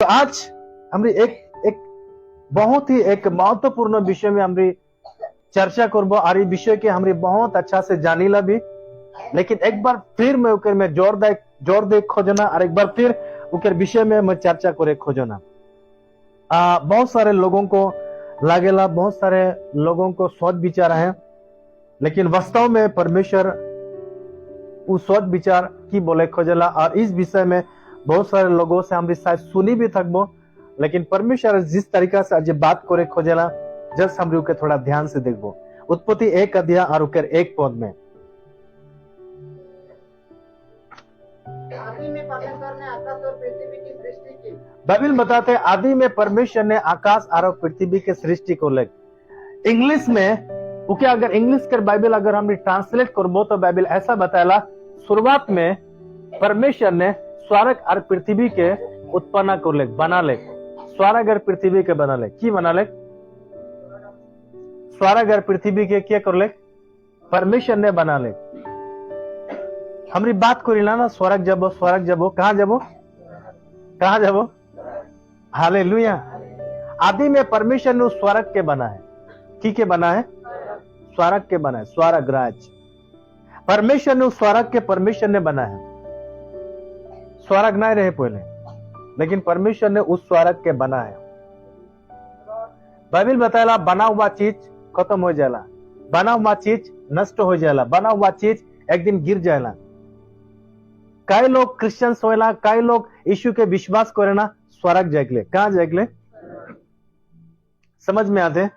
आज हमरी एक एक बहुत ही एक महत्वपूर्ण विषय में हमरी चर्चा करबो और ये विषय के हमरी बहुत अच्छा से जानीला भी, लेकिन एक बार फिर मैं उकर में जोर दे खोजना और एक बार फिर उकर विषय में मैं चर्चा करे खोजना। बहुत सारे लोगों को लागेला, बहुत सारे लोगों को सोच विचार है, लेकिन वास्तव में परमेश्वर उस सोच विचार की बोले खोजला। और इस विषय में बहुत सारे लोगों से हम शायद सुनी भी थकबो, लेकिन परमेश्वर जिस तरीका से आज बात करे खोजला जस्ट हम के थोड़ा ध्यान से देखबो। उत्पत्ति 1 अध्याय और उकर 1 पद में आदि में परमेश्वर ने आकाश और पृथ्वी की सृष्टि की। बाइबल बताते हैं आदि में परमेश्वर ने आकाश और पृथ्वी के सृष्टि को ले। इंग्लिश में ओके, अगर इंग्लिश कर बाइबल अगर हम ट्रांसलेट करबो तो बाइबल ऐसा बताला, शुरुआत में परमेश्वर ने स्वर्ग और पृथ्वी के उत्पन्न कर ले, बना ले। स्वर्ग और पृथ्वी के बना ले, की बना ले? स्वर्ग और पृथ्वी के क्या कर ले? परमेश्वर ने बना ले। हमारी बात करीला ना, स्वर्ग जबो कहां जबो? हालेलुया। आदि में परमेश्वर ने स्वर्ग के बना है, की बना है? स्वर्ग के बना है, स्वर्ग राज। परमेश्वर ने स्वर्ग के परमेश्वर ने बना है। स्वर्ग नहीं रहे पहले, लेकिन परमेश्वर ने उस स्वर्ग के बना है। बाइबल बताएला बना हुआ चीज खत्म हो जाएला, बना हुआ चीज नष्ट हो जाएला, बना हुआ चीज एक दिन गिर जाएला। कई लोग क्रिश्चियंस होएला, कई लोग यीशु के विश्वास करे ना, स्वर्ग जागले। कहां जागले? समझ में आते?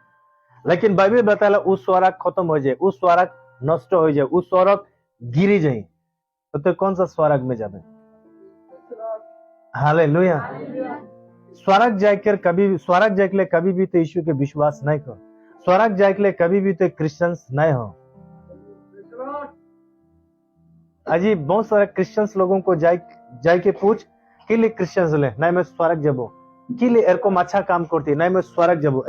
लेकिन बाइबल बताएला उस स्वर्ग खत्म हो जाए, उस स्वर्ग नष्ट हो जाए, उस स्वर्ग गिरी जाए, तो कौन सा स्वर्ग में जाबे? हालेलुया। स्वर्ग जाकर कभी भी तो यीशु के विश्वास नहीं करो, स्वर्ग जाके कभी भी तो क्रिश्चियंस नहीं हो। अजीब बहुत सारे क्रिश्चियंस लोगों को जाय के पूछ कि लिए क्रिश्चियंस ले, नहीं मैं स्वर्ग जबो, कि लिए एरकम अच्छा काम करती, नहीं मैं स्वर्ग जबो,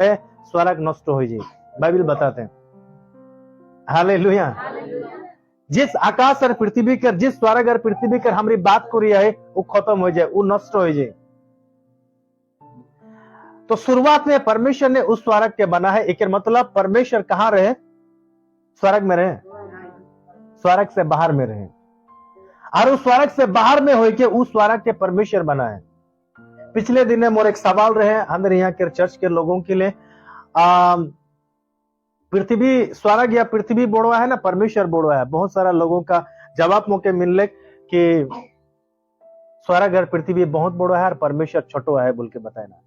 स्वर्ग नष्ट हो जाए। बाइबल बताते हैं। हालेलुया। जिस आकाश और पृथ्वी कर, जिस स्वर्ग और पृथ्वी कर हमारी बात करी है वो खत्म हो जाए, वो नष्ट हो जाए। तो शुरुआत में परमेश्वर ने उस स्वर्ग के बना है। एक मतलब परमेश्वर कहां रहे? स्वर्ग में रहे, स्वर्ग से बाहर में रहे, और उस स्वर्ग से बाहर में हो के उस स्वर्ग के परमेश्वर बना है। पिछले दिन मोर एक सवाल रहे अंदर यहाँ के चर्च के लोगों के लिए, पृथ्वी स्वर्ग या पृथ्वी बोड़वा है ना, परमेश्वर बोड़वा है? बहुत सारा लोगों का जवाब मौके मिलने कि स्वर्ग और पृथ्वी बहुत बड़ा है और परमेश्वर छोटो है बोल के बताए ना।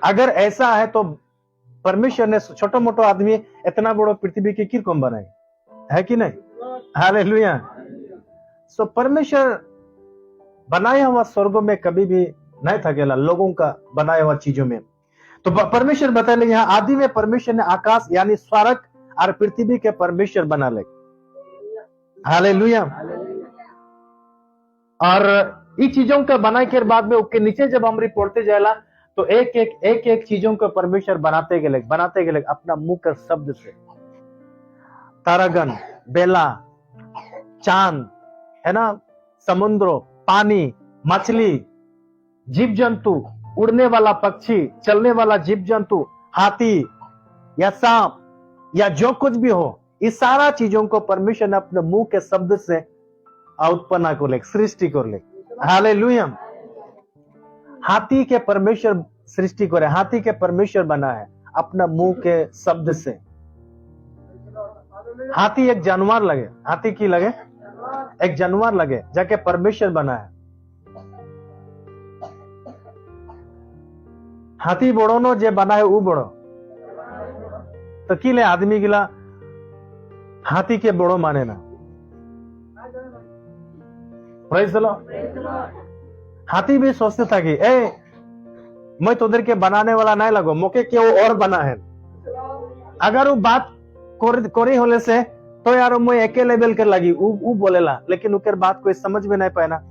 अगर ऐसा है तो परमेश्वर ने छोटो मोटो आदमी इतना बड़ो पृथ्वी के किरकम बनाए, है कि नहीं? हालेलुया। सो परमेश्वर बनाया हुआ स्वर्गों में कभी भी नहीं थकेला, लोगों का बनाया हुआ चीजों में। तो परमेश्वर बता ले यहाँ आदि में परमेश्वर ने आकाश यानी स्वर्ग और पृथ्वी के परमेश्वर बना ले। हालेलुया। और इस चीजों का बनाए के बाद में उसके नीचे जब हम पढ़ते जाएला तो एक चीजों को परमेश्वर बनाते गए अपना मुंह के शब्द से। तारागण, बेला, चांद, है ना, समुद्र, पानी, मछली, जीव जंतु, उड़ने वाला पक्षी, चलने वाला जीव जंतु, हाथी या सांप या जो कुछ भी हो, इस सारा चीजों को परमेश्वर ने अपने मुंह के शब्द से उत्पन्न कर ले, सृष्टि कर ले। हालेलुया। हाथी के परमेश्वर सृष्टि करे, हाथी के परमेश्वर बना है अपना मुंह के शब्द से। हाथी एक जानवर लगे, हाथी की लगे? एक जानवर लगे, जाके परमेश्वर बना है। हाथी बड़ो नो जे बना है वो बड़ो, तो की ले आदमी गिला हाथी के बड़ो माने ना। Praise the Lord. हाथी भी सोचते था कि मैं तो उधर के बनाने वाला नहीं लगो, मौके के वो और बना है। अगर वो बात कोरी होले से तो यार मैं एके लेवल कर लगी वो बोलेला, लेकिन उकर बात कोई समझ में नहीं पाना।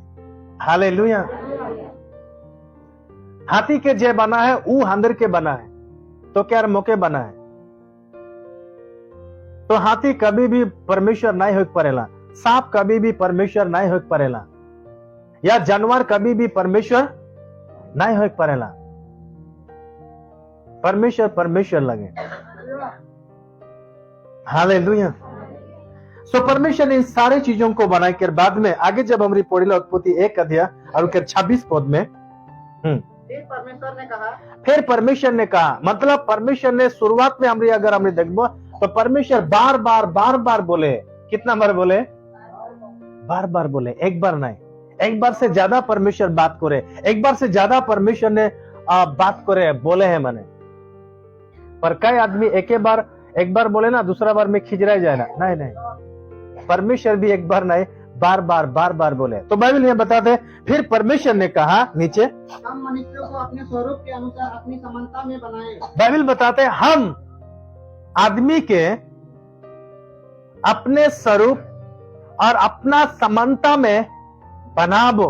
हालेलुया। हाथी के जे बना है वो अंदर के बना है, तो क्या मौके बना है? तो हाथी कभी भी परमेश्वर नहीं हो पड़ेला, सांप कभी भी परमेश्वर नहीं हो पड़ेला, या जानवर कभी भी परमेश्वर नहीं हो पारेला। परमेश्वर परमेश्वर लगे। हालेलुया। सो परमेश्वर ने इन सारे चीजों को बनाए के बाद में आगे जब हम पढ़ी उत्पत्ति 1 अध्याय और 26 पद में फिर परमेश्वर ने कहा, फिर परमेश्वर ने कहा, मतलब परमेश्वर ने शुरुआत में अगर हमने देखो तो परमेश्वर बार बार बोले। कितना बार बोले? बार बार बोले, एक बार नहीं, एक बार से ज्यादा परमेश्वर बात करे, एक बार से ज्यादा परमेश्वर ने बात करे, बोले हैं मैंने। पर कई आदमी एक बार बोले ना, दूसरा बार में खिजरा जाए ना, नहीं, परमेश्वर भी एक बार नहीं, बार बार बोले। तो बाइबल में बताते हैं फिर परमेश्वर ने कहा, नीचे हम मनुष्यों को अपने स्वरूप के अनुसार अपनी समानता में बनाए। बाइबल बताते हैं हम आदमी के अपने स्वरूप और अपना समानता में बनाबो।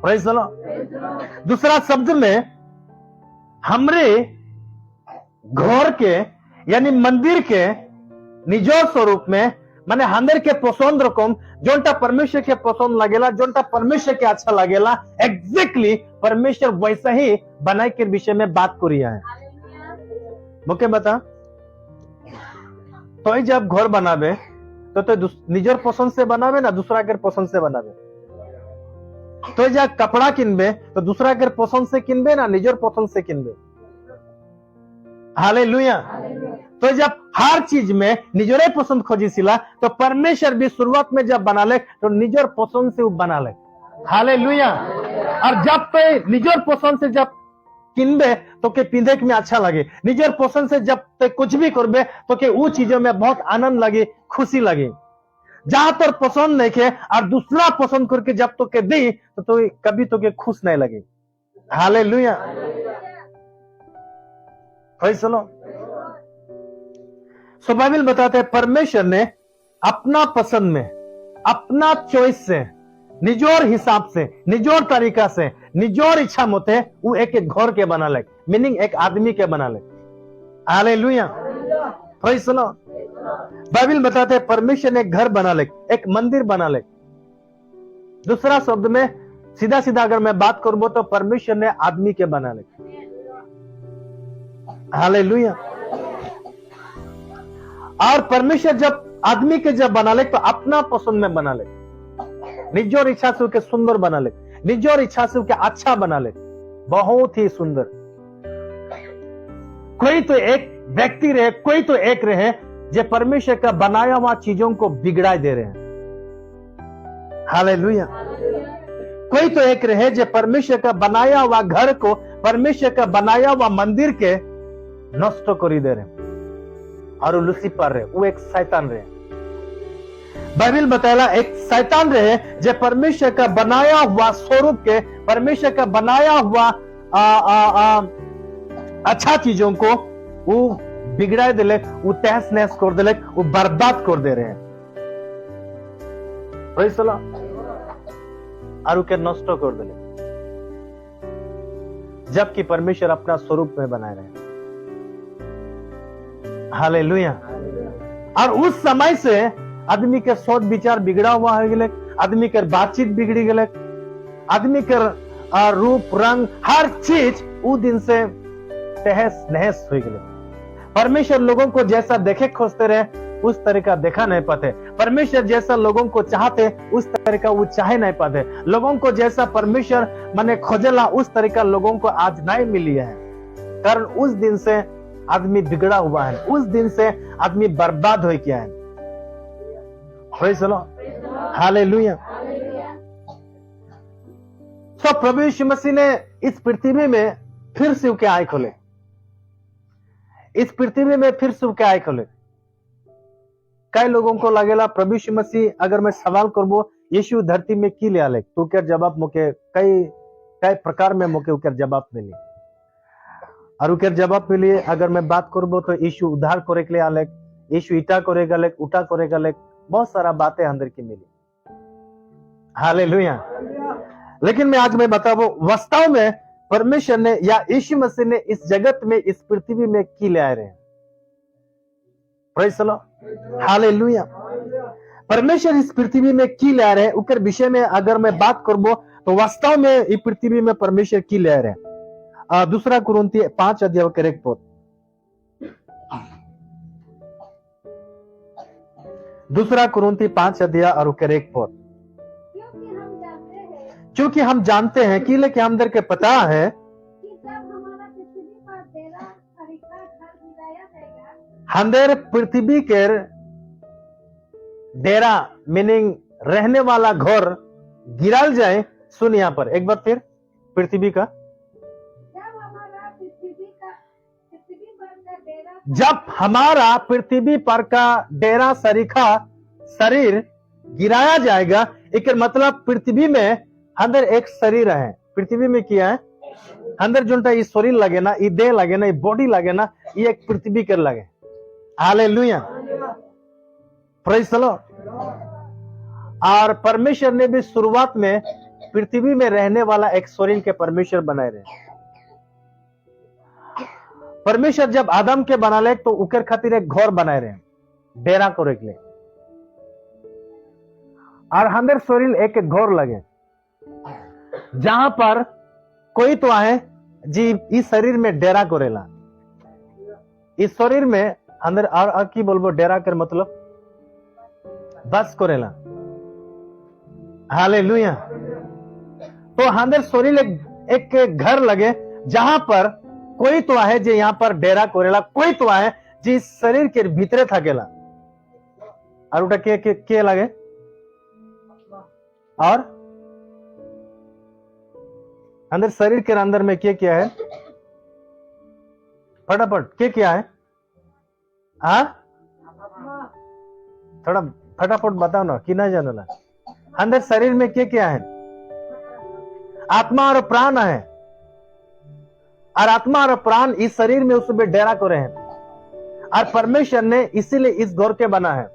Praise the Lord. दूसरा शब्द में हमरे घर के यानी मंदिर के निजोर स्वरूप में माने हंदर के पसंद रकम जोनटा परमेश्वर के पसंद लगेला, जोनटा परमेश्वर के अच्छा लगेला, एग्जैक्टली परमेश्वर वैसा ही बनाए के विषय में बात करिया है। मुके बता तो जब घर बनावे तो निजर पसंद से बनावे ना दूसरा के पसंद से बनावे। तो जब कपड़ा किनबे तो दूसरा के पसंद से किनबे ना निजर पसंद से किनबे। हालेलुया। तो जब हर चीज में निजरे पसंद खोजिसिला तो परमेश्वर भी शुरुआत में जब बना ले तो निजर पसंद से बना ले। हालेलुया। और जब पे निजर पसंद से जब किनबे तो के पिंधे में अच्छा लगे, निजर पसंद से जब ते कुछ भी करबे तो के वो चीजों में बहुत आनंद लगे, खुशी लगे। जहां तर पसंद नहीं के और दूसरा पसंद करके जब तो के दी तो कभी तो के खुश नहीं लगे। हालेलुया। चलो सो बाइबल बताते हैं परमेश्वर ने अपना पसंद में, अपना चॉइस से, निजोर हिसाब से, निजोर तरीका से, निजोर इच्छा मते वो एक घर के बना ले, मीनिंग एक आदमी के बना ले। Hallelujah. Praise the Lord. Bible बताते हैं परमेश्वर ने एक घर बना ले, एक मंदिर बना ले। दूसरा शब्द में सीधा अगर मैं बात करूं तो परमेश्वर ने आदमी के बना ले। हालेलुया। और परमेश्वर जब आदमी के जब बना ले तो अपना पसंद में बना ले, निजोर इच्छा से उके सुंदर बना ले, निजोर इच्छा से उके अच्छा बना ले, बहुत ही सुंदर। कोई तो एक व्यक्ति रहे, कोई तो एक रहे जो परमेश्वर का बनाया हुआ चीजों को बिगड़ा दे रहे हैं। हालेलुया। कोई तो एक रहे जो परमेश्वर का बनाया हुआ घर को, परमेश्वर का बनाया हुआ मंदिर के नष्ट कर दे रहे, और लूसीफर रहे, वो एक शैतान रहे। बाइबल बताया एक शैतान रहे जो परमेश्वर का बनाया हुआ स्वरूप के, परमेश्वर का बनाया हुआ अच्छा चीजों को वो बिगड़ा दिले, वो तहस नहस कर दिले, वो बर्बाद कर दे रहे हैं। Praise the Lord. और उके नष्ट कर दिले, जबकि परमेश्वर अपना स्वरूप में बनाए रहे। हालेलुया। और उस समय से आदमी के सोच विचार बिगड़ा हुआ हो गए, आदमी के बातचीत बिगड़ी गए, आदमी के रूप रंग हर चीज वो दिन से तहस नहस हो गए। परमेश्वर लोगों को जैसा देखे खोजते रहे उस तरीका देखा नहीं पाते, परमेश्वर जैसा लोगों को चाहते उस तरीका वो चाहे नहीं पाते, लोगों को जैसा परमेश्वर माने खोजला उस तरीका लोगों को आज नहीं मिली है। कारण उस दिन से आदमी बिगड़ा हुआ है, उस दिन से आदमी बर्बाद हो गया है। Praise the Lord. हालेलुया। तो प्रभु यीशु मसीह ने इस पृथ्वी में फिर से उनके आंख खोले, इस पृथ्वी में फिर से उनके आंख खोले। कई लोगों को लगेला प्रभु यीशु मसीह अगर मैं सवाल करबो यीशु धरती में की ले आले तो क्या जवाब मुके कई प्रकार में मुके उकर जवाब मिली, और उकर जवाब मिली अगर मैं बात करबो तो यीशु उद्धार करे के लिए आले, यीशु ईटा करेगा ले, उठा करेगा ले, बहुत सारा बातें अंदर की मिली। हालेलुया। लेकिन मैं आज मैं बताऊं वास्तव में परमेश्वर ने या यीशु मसीह ने इस जगत में, इस पृथ्वी में की ले आए रहे। Praise the Lord. हालेलुया। परमेश्वर इस पृथ्वी में की ले आ रहे उकर विषय में अगर मैं बात करबो तो वास्तव में ये पृथ्वी में परमेश्वर की लहर है। दूसरा कुरिन्थी 5 अध्याय के 1 पद। दूसरा कुरिन्थी 5 अध्याय और उसके 1 पद। क्योंकि हम जानते हैं कि लेकिन हम के पता है हंदर पृथ्वी के डेरा मीनिंग रहने वाला घर गिराल जाए। सुन यहां पर एक बार फिर, पृथ्वी का जब हमारा पृथ्वी पर का डेरा सरीखा शरीर गिराया जाएगा, एक मतलब पृथ्वी में अंदर एक शरीर है। पृथ्वी में क्या है? अंदर जो ये शरीर लगे ना, ये देह लगे ना, ये बॉडी लगे ना, ये एक पृथ्वी कर लगे। Hallelujah, praise the Lord. और परमेश्वर ने भी शुरुआत में पृथ्वी में रहने वाला एक शरीर के परमेश्वर बनाए रहे। परमेश्वर जब आदम के बना ले तो उकर खातिर एक घर बनाए रहे, डेरा को रख ले। और हंदर शरीर एक घर लगे जहां पर कोई तो आए जी इस शरीर में डेरा करेला। इस शरीर में अंदर और की बोलबो डेरा कर मतलब बस करेला। हालेलुया। तो अंदर शरीर एक घर लगे जहां पर कोई तो है जो यहाँ पर डेरा करेला, कोई तो है जिस शरीर के भीतरे थकेला। और उटा के लगे और अंदर शरीर के अंदर में क्या है? फटाफट क्या है? थोड़ा फटाफट बताओ ना कि ना जानो ना। अंदर शरीर में क्या है? आत्मा और प्राण है। और आत्मा और प्राण इस शरीर में उसमें डेरा को रहे हैं। और परमेश्वर ने इसीलिए इस घर के बना है।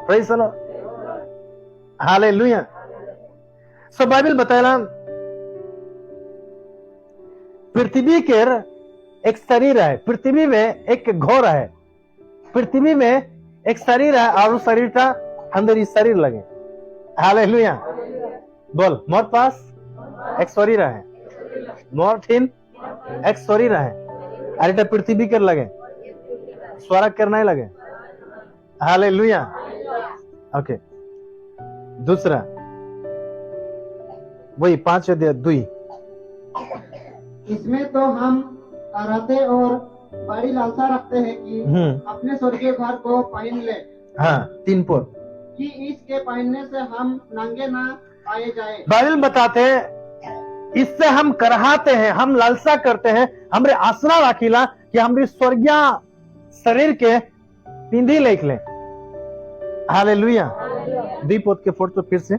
Praise the Lord, hallelujah. So Bible बताया पृथ्वी के एक शरीर है, पृथ्वी में एक घर है, पृथ्वी में एक शरीर है और उस शरीर का अंदर इस शरीर लगे। हालेलुया। बोल, मोर पास एक शरीर है, मोर थिन एक शरीर है। अरे पृथ्वी कर लगे, स्वर्ग करना ही लगे। हालेलुया। ओके, दूसरा वही 5 अध्याय 2। इसमें तो हम रहते और बड़ी लालसा रखते हैं कि अपने स्वर्गीय घर को पहन ले। हाँ, 3 पद कि इसके पहनने से हम नंगे ना पाए जाए। बाइबल बताते हैं इससे हम कराहते हैं, हम लालसा करते हैं, हमरे आसरा राखीला कि हमरी स्वर्गीय शरीर के पिंधी लेख ले। हालेलुया। 2 पद के 4 तो फिर से।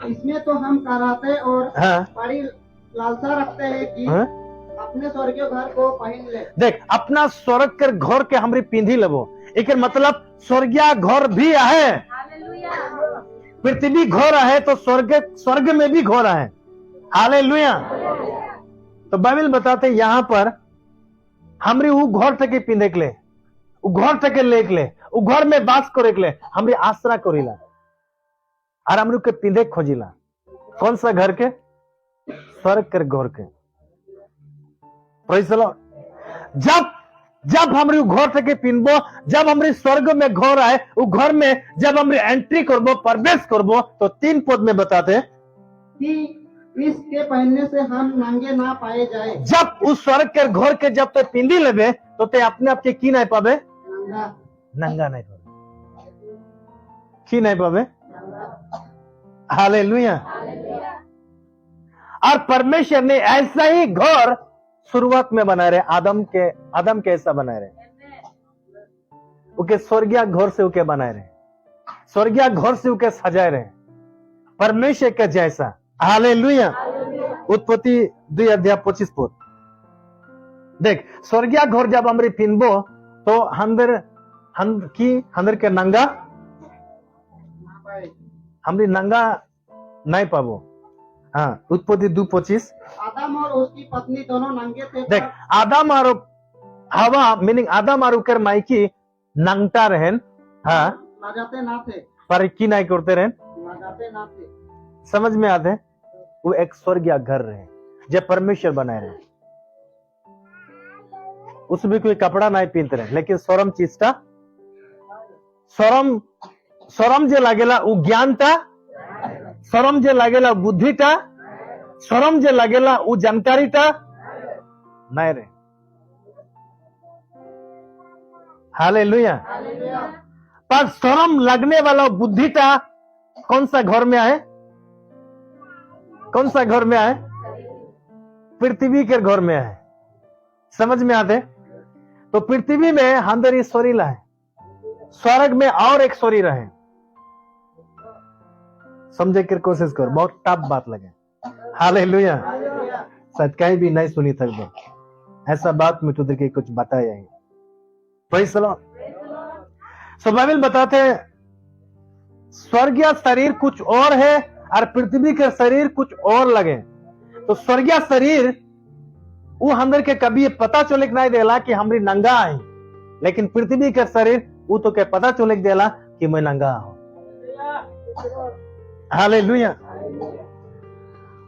इसमें तो हम कराहते और हाँ, बड़ी लालसा रखते हैं कि अपने स्वर्गीय घर को पहन ले। देख, अपना स्वर्ग के घर के हमरी पिंधी लेबो, एक मतलब स्वर्गीय घर भी है। पृथ्वी घर है तो स्वर्ग में भी घर है। हालेलुया। तो बाइबल बताते यहाँ पर हमरी वो घर तक पिंधे के ले, वो घर तक लेक ले, वो घर में बास करे के ले हमरी आसरा करीला और हमरू के पिंधे खोजिला। कौन सा घर के? स्वर्ग के घर के। Praise the Lord. जब हमरी घर तक पिनबो, जब हमरी स्वर्ग में घर आए, वो घर में जब हमरी एंट्री करबो, प्रवेश करबो, तो 3 पद में बताते हैं कि इसके पहनने से हम नंगे ना पाए जाए। जब उस स्वर्ग के घर के जब ते पिंदी लेबे तो ते अपने आप के की नहीं पावे? नंगा नहीं पावे। की नहीं पावे? हालेलुया। और परमेश्वर ने ऐसा ही घर शुरुआत में बना रहे, आदम के ऐसा बनाए रहे, उके स्वर्गीय घर से उके बनाए रहे, स्वर्गीय घर से उके सजाए रहे परमेश्वर के जैसा। हालेलुया। उत्पत्ति 2 अध्याय 25 पद। देख, स्वर्गीय घर जब हमरे पिनबो तो हमरे के नंगा हमरी नंगा नहीं पाबो। हाँ, उत्पत्ति 2:25। आदम और उसकी पत्नी दोनों नंगे थे। देख, आदम और हवा मीनिंग आदम और उकर माइकी नंगटा रहन। हाँ, लगाते ना थे, पर की नहीं करते रहन। लगाते ना थे। समझ में आते? वो एक स्वर्गीय घर रहे जो परमेश्वर बनाए रहे। उसमें कोई कपड़ा नहीं पहनते रहे, लेकिन शरम चीज था, शरम जे लागेला वो ज्ञान था, शरम जे लागेला बुद्धि था, शरम जे लागेला वो जानकारी था नहीं रे। हालेलुया। पर शरम लगने वाला बुद्धि था कौन सा घर में आए? कौन सा घर में आए? पृथ्वी के घर में आए। समझ में आते? तो पृथ्वी में अंदर ही शरीर है, स्वर्ग में और एक शरीर है। समझे की कोशिश करो, बहुत टफ बात लगे। हालेलुया। शायद कहीं भी नहीं सुनी सकते ऐसा बात में तुझे के कुछ बताया है। Praise the Lord. So Bible बताते हैं स्वर्गीय शरीर कुछ और है और पृथ्वी के शरीर कुछ और लगे। तो स्वर्गीय शरीर वो अंदर के कभी ये पता चले नहीं देला कि हमरी नंगा है, लेकिन पृथ्वी के शरीर वो तो के पता चले देला कि मैं नंगा हूं। हालेलुया।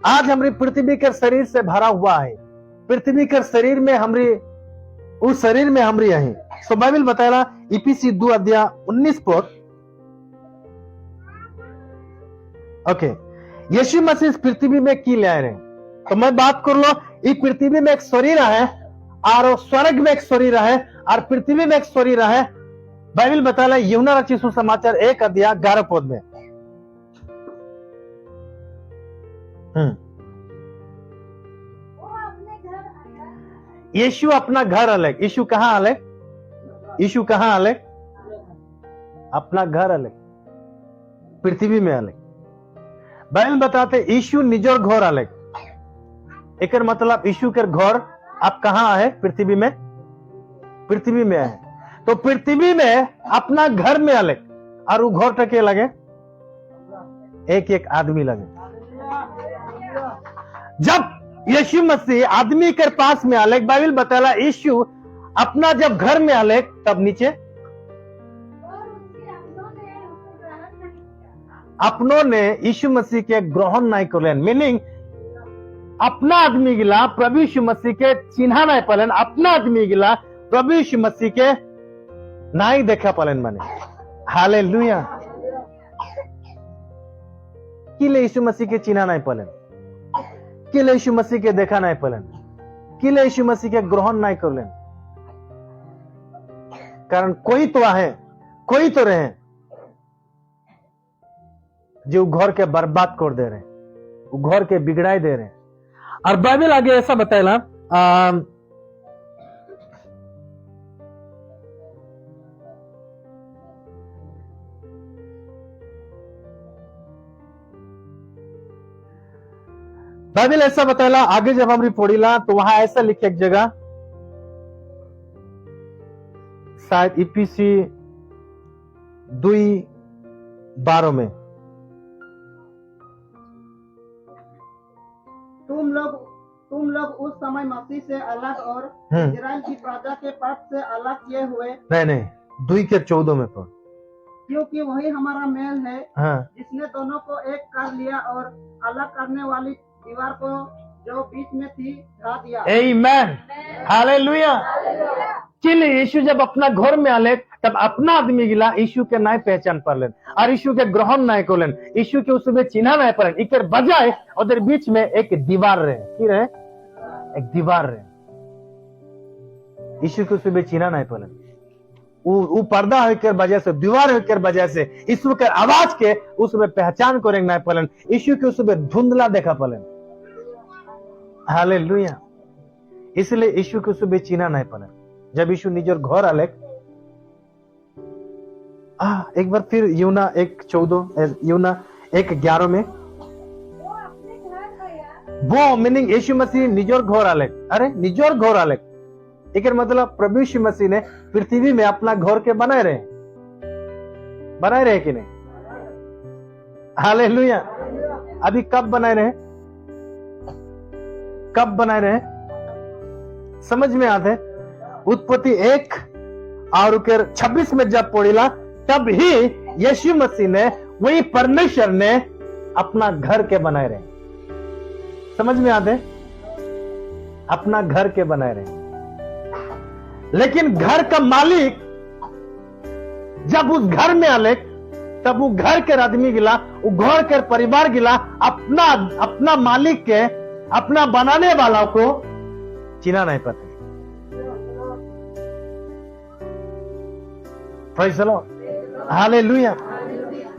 आज हमारी पृथ्वी के शरीर से भरा हुआ है, पृथ्वी के शरीर में हमरी, उस शरीर में हमरी है। सो बाइबल बताया इफिसी 2 अध्याय 19 पर, ओके, यीशु मसीह पृथ्वी में की ले आए रहे। तो मैं बात कर लो, इस पृथ्वी में एक शरीर है और स्वर्ग में एक शरीर है और पृथ्वी में एक शरीर है। बाइबल बताया यूहन्ना रचित सुसमाचार 1 अध्याय 11 पद में, यीशु अपना घर अलग। यीशु कहां अलग? यीशु कहां अलग? अपना घर अलग, पृथ्वी में अलग। बाइबल बताते यीशु निजर घर अलग। एक मतलब यीशु के घर आप कहां है? पृथ्वी में। पृथ्वी में है तो पृथ्वी में अपना घर में अलग और वो घर टके लगे एक एक आदमी लगे। जब यीशु मसीह आदमी के पास में अलग, बाइबल बताला यीशु अपना जब घर में अलग, तब नीचे अपनों ने यीशु मसीह के ग्रहण नहीं कर, मीनिंग अपना आदमी गिला प्रभु यीशु मसीह के चिन्हा नहीं पालन, अपना आदमी गिला प्रभु यीशु मसीह के नहीं देखा पालन माने। हालेलुया। किले यीशु मसीह के चिन्हा नहीं पालन, किले यीशु मसीह के देखा नहीं पालन, किले यीशु मसीह के ग्रहण नहीं करलेन। कारण कोई तो है, कोई तो रहे जो घर के बर्बाद कर दे रहे, वो घर के बिगड़ाई दे रहे। और बाइबल आगे ऐसा बताया, बाइबल ऐसा बताया आगे जब हम पढ़ीला तो वहां ऐसा लिखे एक जगह, शायद इफिसी 2:12 में, तुम लोग उस समय मसीह से अलग और इजराइल की प्रजा के पद से अलग किए हुए। नहीं 2:14 में पढ़, क्योंकि वही हमारा मेल है, हाँ, जिसने दोनों को एक कर लिया और अलग करने वाली दीवार को जो बीच में थी ढा दिया। आमीन। हालेलुया। किले यीशु जब अपना घर में आले तब अपना आदमी गिला यीशु के नहीं पहचान पालेन और यीशु के ग्रहण नहीं कोलेन, यीशु के उसमें चिन्हा नहीं पालेन। इकर बजाय उधर बीच में एक दीवार रहे, की रहे? एक दीवार रहे। यीशु के उसमें चिन्हा नहीं पालेन, वो पर्दा होकर वजह से, दीवार होकर वजह से यीशु के आवाज के उसमें पहचान करेंगे नहीं पालन, यीशु के उसमें धुंधला देखा पालन। हालेलुया। इसलिए यीशु के उसमें चिन्हा नहीं पालन। जब यीशु निजर घर आले, एक बार फिर यूना 1:14, यूना 1:11 में, वो मीनिंग यीशु मसीह निजर घर आले। अरे निजर घर आले एक मतलब प्रभु यीशु मसीह ने पृथ्वी में अपना घर के बनाए रहे कि नहीं? हालेलुया। अभी कब बनाए रहे? कब बनाए रहे? समझ में आते? उत्पत्ति 1 और 26 में जब पढ़िला तब ही यीशु मसीह ने, वही परमेश्वर ने अपना घर के बनाए रहे। समझ में आते? अपना घर के बनाए रहे। लेकिन घर का मालिक जब उस घर में आले, तब वो घर के आदमी गिला, वो घर के परिवार गिला, अपना मालिक के, अपना बनाने वाला को चिना नहीं पाते। Praise the Lord, hallelujah.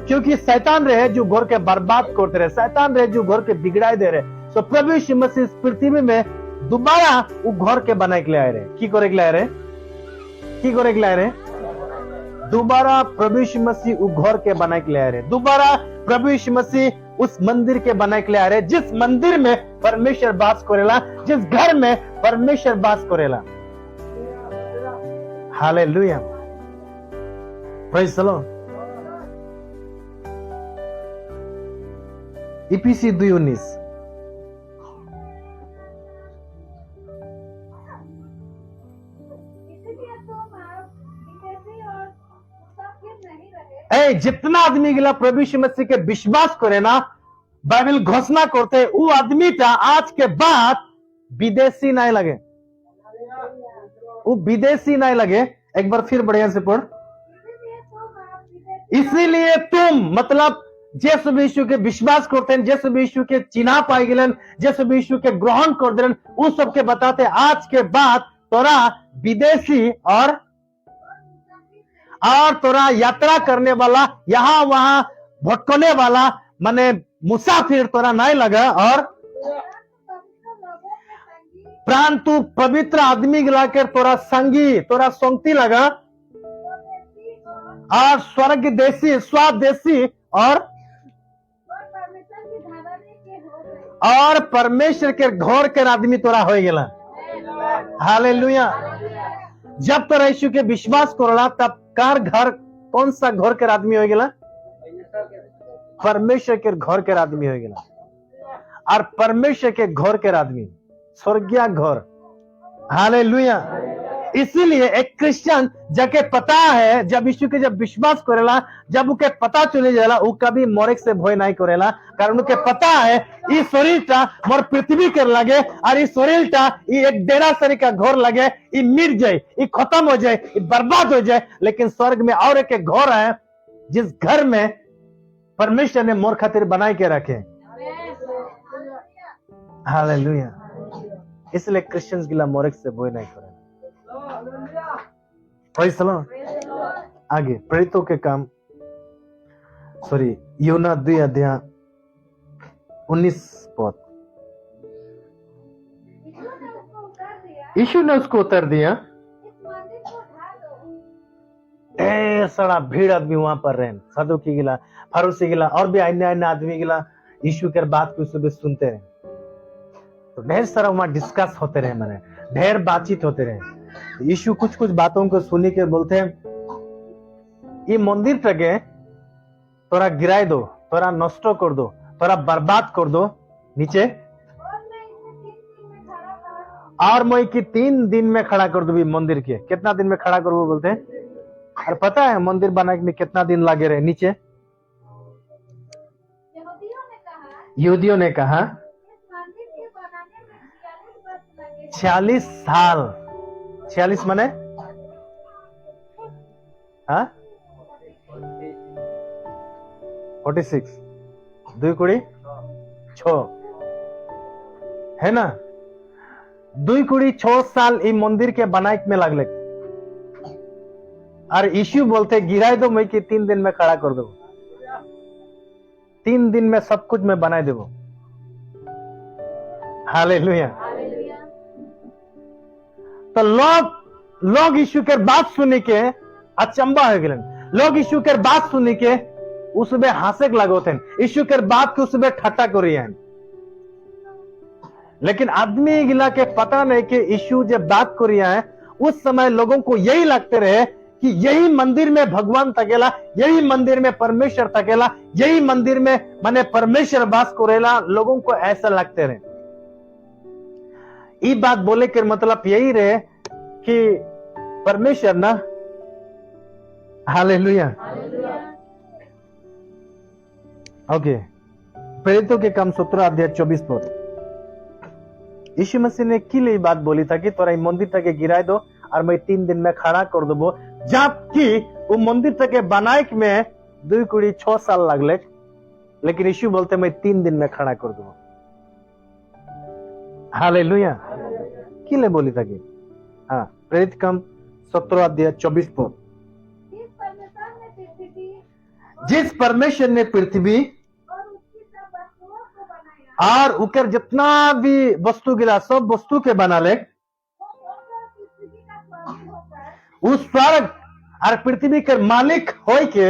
क्योंकि शैतान रहे जो घर के बर्बाद करते रहे, शैतान रहे जो घर के बिगड़ाई दे रहे। तो प्रभु यीशु मसीह इस पृथ्वी में दोबारा वो घर के बनाए के लिए आए रहे। की करे के लिए आए रहे? की करे के लिए आए रहे? दोबारा प्रभु यीशु मसीह वो घर के बनाए के लिए आए रहे। दोबारा प्रभु यीशु मसीह उस मंदिर के बनाए के लिए आए रहे, जिस मंदिर में परमेश्वर वास करेला, जिस घर में परमेश्वर वास करेला। Hallelujah, praise the Lord. इफिसी 2:19। जितना आदमी गिला प्रभु यीशु मसीह के विश्वास करे ना, बाइबल घोषणा करते वो आदमी था आज के बाद विदेशी नहीं लगे। वो विदेशी नहीं लगे। एक बार फिर बढ़िया से पढ़। इसीलिए तुम, मतलब जैसे यीशु के विश्वास करते हैं, जैसे यीशु के चिन्ह पाई गिलन, जैसे यीशु के ग्रहण कर दिलन, उस सबके बताते आज के बाद तोरा विदेशी और तोरा यात्रा करने वाला, यहां वहां भटकने वाला, माने मुसाफिर तोरा नहीं लगा। और प्राण तू पवित्र आदमी गिलाकर तोरा संगी, तोरा संगती लगा। और स्वर्ग देशी, स्वदेशी और परमेश्वर के घर के आदमी तोरा हो गया। हालेलुया। जब तोरा यीशु के विश्वास करला, तब कार घर, कौन सा घर के आदमी हो गया? परमेश्वर के घर के आदमी हो गया। और परमेश्वर के घर के आदमी स्वर्गीय घर। हालेलुया। इसीलिए एक क्रिश्चियन जाके पता है, जब यीशु के जब विश्वास करेला, जब उनके पता चले जाला, वो कभी मरे से भय नहीं करेला। कारण उनके पता है ये शरीरटा मोर पृथ्वी के लगे, और ये शरीरटा ये एक डेरा सरी का घर लगे, ये मिट जाए, ये खत्म हो जाए, ये बर्बाद हो जाए। लेकिन स्वर्ग में और एक घर है, जिस घर में परमेश्वर ने मोर खातिर बनाए के रखे। हालेलुया। इसलिए क्रिश्चियंस गिला मोरे से भय नहीं करेला। Praise the Lord. आगे प्रेरितों के काम, सॉरी, यूहन्ना 2:19। यीशु ने उसको उत्तर दिया, सड़ा भीड़ आदमी वहां पर रहे, सदुकी गिला, फरूसी गिला, और भी अन्य आदमी गिला यीशु के बात को सुबह सुनते रहे। तो ढेर सारा वहां डिस्कस होते रहे, मैंने ढेर बातचीत होते रहे। यीशु कुछ कुछ बातों को सुनी के बोलते हैं, ये मंदिर टके तोरा गिराए दो, तोरा नष्ट कर दो, तोरा बर्बाद कर दो नीचे, और मैं की 3 दिन में खड़ा कर दो। मंदिर के कितना दिन में खड़ा करो बोलते हैं? और पता है मंदिर बनाने में कितना दिन लगे रहे? नीचे यहूदियों ने कहा 46 साल। 46 माने 46, 2 कुड़ी 6 है ना। 2 कुड़ी 6 साल ये मंदिर के बनाए में लगले। और यीशु बोलते गिराए दो, मैं कि 3 दिन में खड़ा कर दो। 3 दिन में सब कुछ मैं बनाए देबो। हालेलुया। तो लोग यीशु के बात सुनी के अचंबा हो गए। लोग यीशु के बात सुनी के उसमें हंसे लगो थे, यीशु के बात के उसमें ठट्टा करी है। लेकिन आदमी गिला के पता नहीं कि यीशु जब बात करी है, उस समय लोगों को यही लगते रहे कि यही मंदिर में भगवान तकेला, यही मंदिर में परमेश्वर तकेला, यही मंदिर में माने परमेश्वर वास करेला। लोगों को ऐसा लगते रहे। ये बात बोले के मतलब यही रहे कि परमेश्वर ना, हालेलुया। ओके, प्रेरितों के काम 17 अध्याय 24 पद। यीशु मसीह ने की लिए बात बोली था कि तोरा मंदिर तक गिराए दो और मैं 3 दिन में खड़ा कर देबो, जबकि वो मंदिर तक बनाए में 2-6 साल लगले, लेकिन यीशु बोलते मैं 3 दिन में खड़ा कर दूंगा। हालेलुया। किले बोली था कि हाँ, प्रेरित काम 17 अध्याय 24 पद। जिस परमेश्वर ने पृथ्वी और उकर जितना भी वस्तु गिरा सब वस्तु के बना ले, उस स्वर्ग और पृथ्वी के मालिक होय के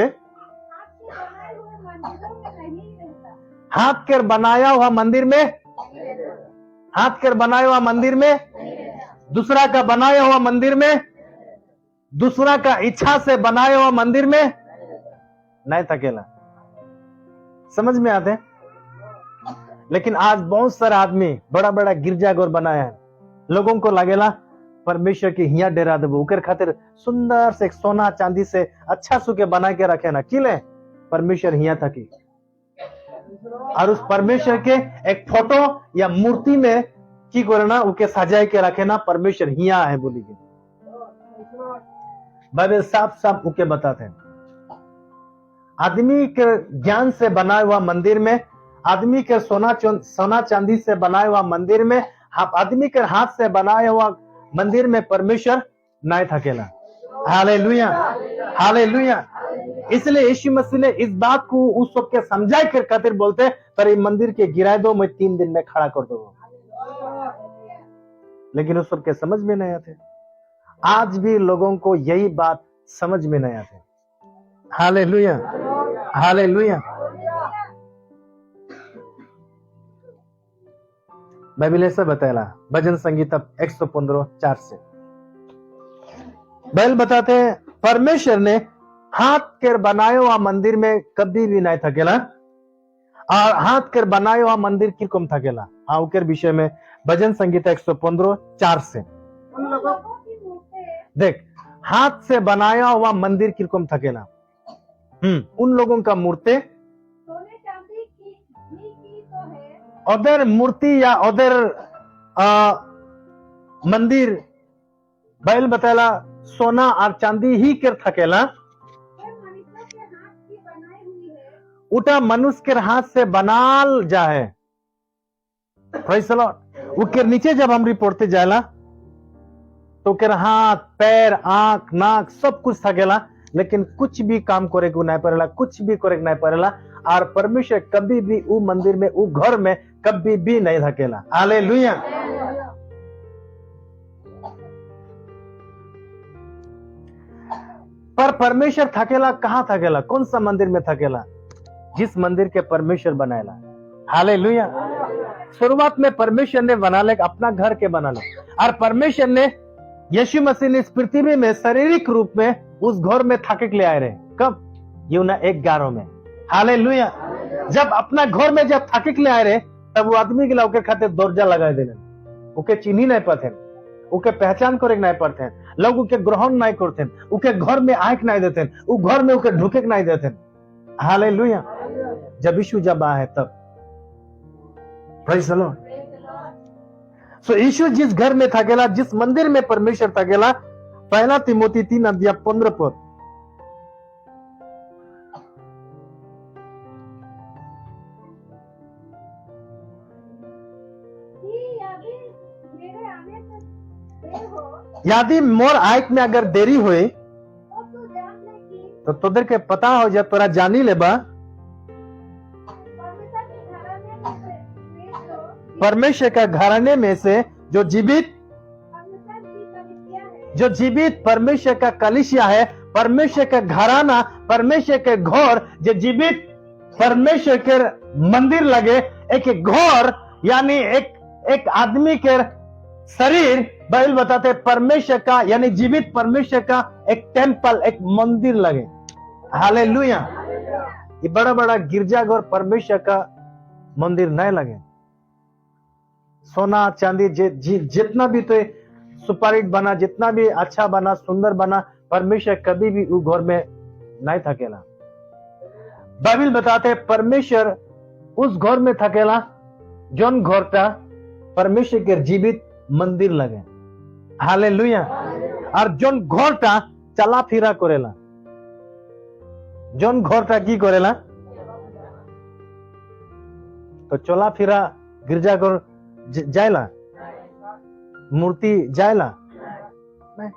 हाथ के बनाया हुआ मंदिर में, हाथ के बनाया हुआ मंदिर में, दूसरा का बनाया हुआ मंदिर में, दूसरा का इच्छा से बनाया हुआ मंदिर में नहीं थकेला। समझ में आते? लेकिन आज बहुत सारे आदमी बड़ा बड़ा गिरजाघर बनाया है, लोगों को लगेला परमेश्वर की हिया डेरा देबो, उकर खातिर सुंदर से सोना चांदी से अच्छा सुके बना के रखे ना, किले परमेश्वर हिया थकी, और उस परमेश्वर के एक फोटो या मूर्ति में की करना उके सजाए के रखे ना, परमेश्वर हिया है बोली के बाइबल साफ साफ उके बताते हैं। आदमी के ज्ञान से बनाया हुआ मंदिर में, आदमी के सोना चांदी से बनाया हुआ मंदिर में, आदमी के हाथ से बनाया हुआ मंदिर में परमेश्वर नहीं थकेला। Hallelujah, hallelujah. इसलिए यीशु मसीह ने इस बात को उस सबके समझाए कर खातिर बोलते, पर मंदिर के गिराए दो, मैं 3 दिन में खड़ा कर दूंगा। लेकिन उस सबके समझ में नहीं आते। आज भी लोगों को यही बात समझ में नहीं आते। Hallelujah, hallelujah. बाइबल ऐसा बताया, भजन संगीत 115:4 से बाइबल बताते हैं, परमेश्वर ने हाथ के बनाया हुआ मंदिर में कभी भी नहीं थकेला, और हाथ के बनाया हुआ मंदिर किरकम थकेला। हाँ, उनके विषय में भजन संगीत 115:4 से देख, हाथ से बनाया हुआ मंदिर किरकम थकेला। उन लोगों का मूर्ति सोने चांदी की तो है, अदर मूर्ति या अदर मंदिर बैल बताला सोना और चांदी ही कर थकेला, मनुष्य के हाथ की बनाई हुई है, उटा मनुष्य के हाथ से बनाल जाए। Praise the Lord. उसके नीचे जब हम रिपोर्टे जाएला तो के हाथ पैर आंख नाक सब कुछ थकेला, लेकिन कुछ भी काम करे को नहीं पड़ेला, कुछ भी करे नहीं पड़ेला, और परमेश्वर कभी भी वो मंदिर में वो घर में कभी भी नहीं थकेला। हालेलुया। पर परमेश्वर थकेला कहां थकेला? कौन सा मंदिर में थकेला? जिस मंदिर के परमेश्वर बनाएला। हालेलुया। शुरुआत में परमेश्वर ने बना ले अपना घर के बना ले, और परमेश्वर ने यीशु मसीह ने इस पृथ्वी में शारीरिक रूप में उस घर में थके के ले आए रहे। कब? यूना 11 में। हालेलुया। जब अपना घर में जब थके के ले आए रहे, तब वो आदमी के लिए खाते दर्जा लगा देने, उके चिन्ही नहीं पाते, उके पहचान करे नहीं पाते, लोग उके ग्रहण नहीं करते, उके घर में आंख नहीं देते, वो घर में उके ढुके नहीं देते। हालेलुया। जब यीशु जब आए तब। Praise the Lord. सो यीशु जिस घर में थकेला, जिस मंदिर में परमेश्वर थकेला, 1 तिमोथी 3:15 पद। यदि मोर आंख में अगर देरी हुई तो तू जान ले कि तो तोदर के पता हो जा, तोरा जानी लेबा परमेश्वर के घराने में से जो जीवित परमेश्वर का कलीसिया है, परमेश्वर का घराना, परमेश्वर के घर, जो जीवित परमेश्वर के मंदिर लगे, एक घर यानी एक आदमी के शरीर, बाइबल बताते परमेश्वर का यानी जीवित परमेश्वर का एक टेम्पल, एक मंदिर लगे। हालेलुया। ये बड़ा बड़ा गिरजाघर परमेश्वर का मंदिर नहीं लगे। सोना चांदी जितना भी तो सुपारी बना, जितना भी अच्छा बना, सुंदर बना, परमेश्वर कभी भी उस घर में नहीं थकेला। बाइबल बताते परमेश्वर उस घर में थकेला जौन घर था परमेश्वर के जीवित मंदिर लगे। हालेलुया। और जोन घरटा चला फिरा करेला, जोन घरटा की करेला, तो चला फिरा गिरजाघर जायला, मूर्ति जायला नहीं,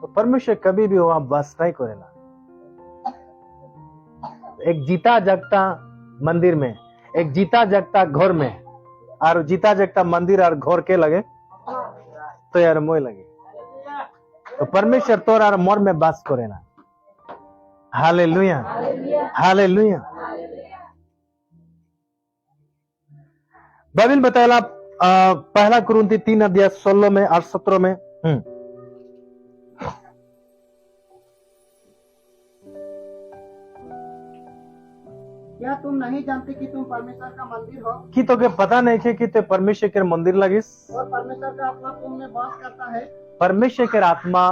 तो परमेश्वर कभी भी वहां बस नहीं करेला। एक जीता जगता मंदिर में, एक जीता जगता घर में, और जीता जगता मंदिर और घर के लगे तो यार मोय लगे। तो परमेश्वर तोर और मोर में बास करेला। Hallelujah, hallelujah. बाइबल बताएला पहला कुरिन्थी 3 अध्याय 16 में और 17 में। क्या तुम नहीं जानते कि तुम परमेश्वर का मंदिर हो कि तो के पता नहीं है कि ते परमेश्वर के मंदिर लगिस, और परमेश्वर का आत्मा तुम में वास करता है। परमेश्वर के आत्मा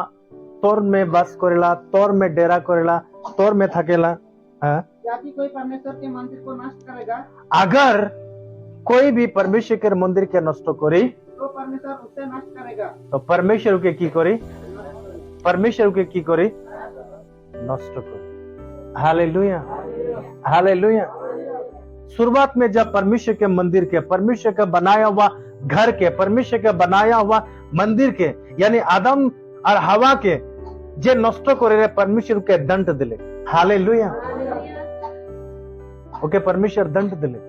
तोर में बस करेला, तोर में डेरा करेला, तोर में थकेला। हाँ? क्या कि कोई परमेश्वर के मंदिर को नष्ट करेगा अगर कोई भी परमेश्वर के मंदिर के नष्ट करी तो परमेश्वर उसे नष्ट करेगा। तो परमेश्वर के की करी, परमेश्वर के की करी, नष्ट करी। Hallelujah, hallelujah. शुरुआत में जब परमेश्वर के मंदिर के, परमेश्वर का बनाया हुआ घर के, परमेश्वर का बनाया हुआ मंदिर के, यानी आदम और हवा के जे नष्ट करे परमेश्वर के दंड दिले। हालेलुया। ओके, परमेश्वर दंड दिले।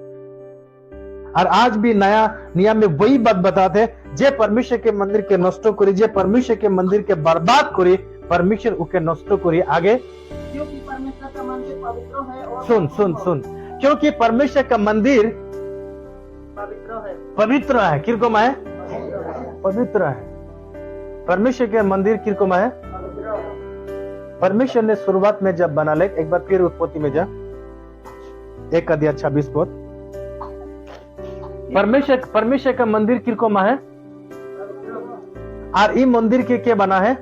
और आज भी नया नियम में वही बात बताते, जे परमेश्वर के मंदिर के नष्ट करी, जे परमेश्वर के मंदिर के बर्बाद करी, परमेश्वर उके नष्ट करी। आगे, क्योंकि परमेश्वर का मंदिर पवित्र है और सुन सुन सुन, क्योंकि परमेश्वर का मंदिर पवित्र है। किरकोमा है, पवित्र है। परमेश्वर के मंदिर किरकोमा है। परमेश्वर ने शुरुआत में जब बना ले, एक बार फिर उत्पत्ति में जा 1 अध्याय 26 पद। परमेश्वर का मंदिर किरकोमा है, और ई मंदिर के बना है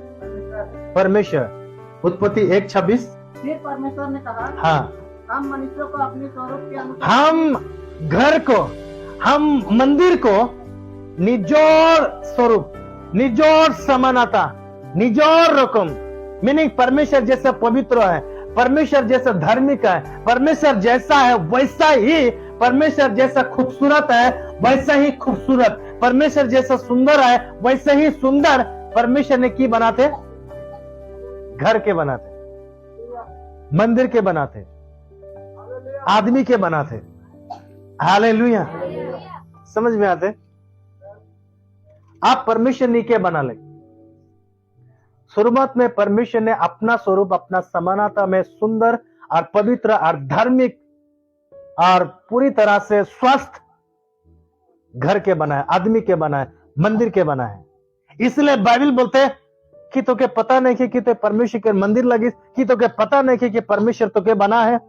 परमेश्वर। उत्पत्ति 1:26। फिर परमेश्वर ने कहा, हाँ, हम मनुष्यों को अपने स्वरूप के अनुसार, हम घर को, हम मंदिर को निजोर स्वरूप, निजोर समानता, निजोर रकम, मीनिंग परमेश्वर जैसा पवित्र है, परमेश्वर जैसा धार्मिक है, परमेश्वर जैसा है वैसा ही, परमेश्वर जैसा खूबसूरत है वैसा ही खूबसूरत, परमेश्वर जैसा सुंदर है वैसा ही सुंदर परमेश्वर ने की बनाते, घर के बनाते, मंदिर के बनाते, आदमी के बनाते। हालेलुया। समझ में आते? आप परमेश्वर नहीं के बना ले। शुरुआत में परमेश्वर ने अपना स्वरूप, अपना समानता में सुंदर और पवित्र और धार्मिक और पूरी तरह से स्वस्थ घर के बनाए, आदमी के बनाए, मंदिर के बनाए। इसलिए बाइबल बोलते हैं कि तो के पता नहीं कि तो परमेश्वर के मंदिर लगी, कि तो के पता नहीं कि परमेश्वर तो के बना है।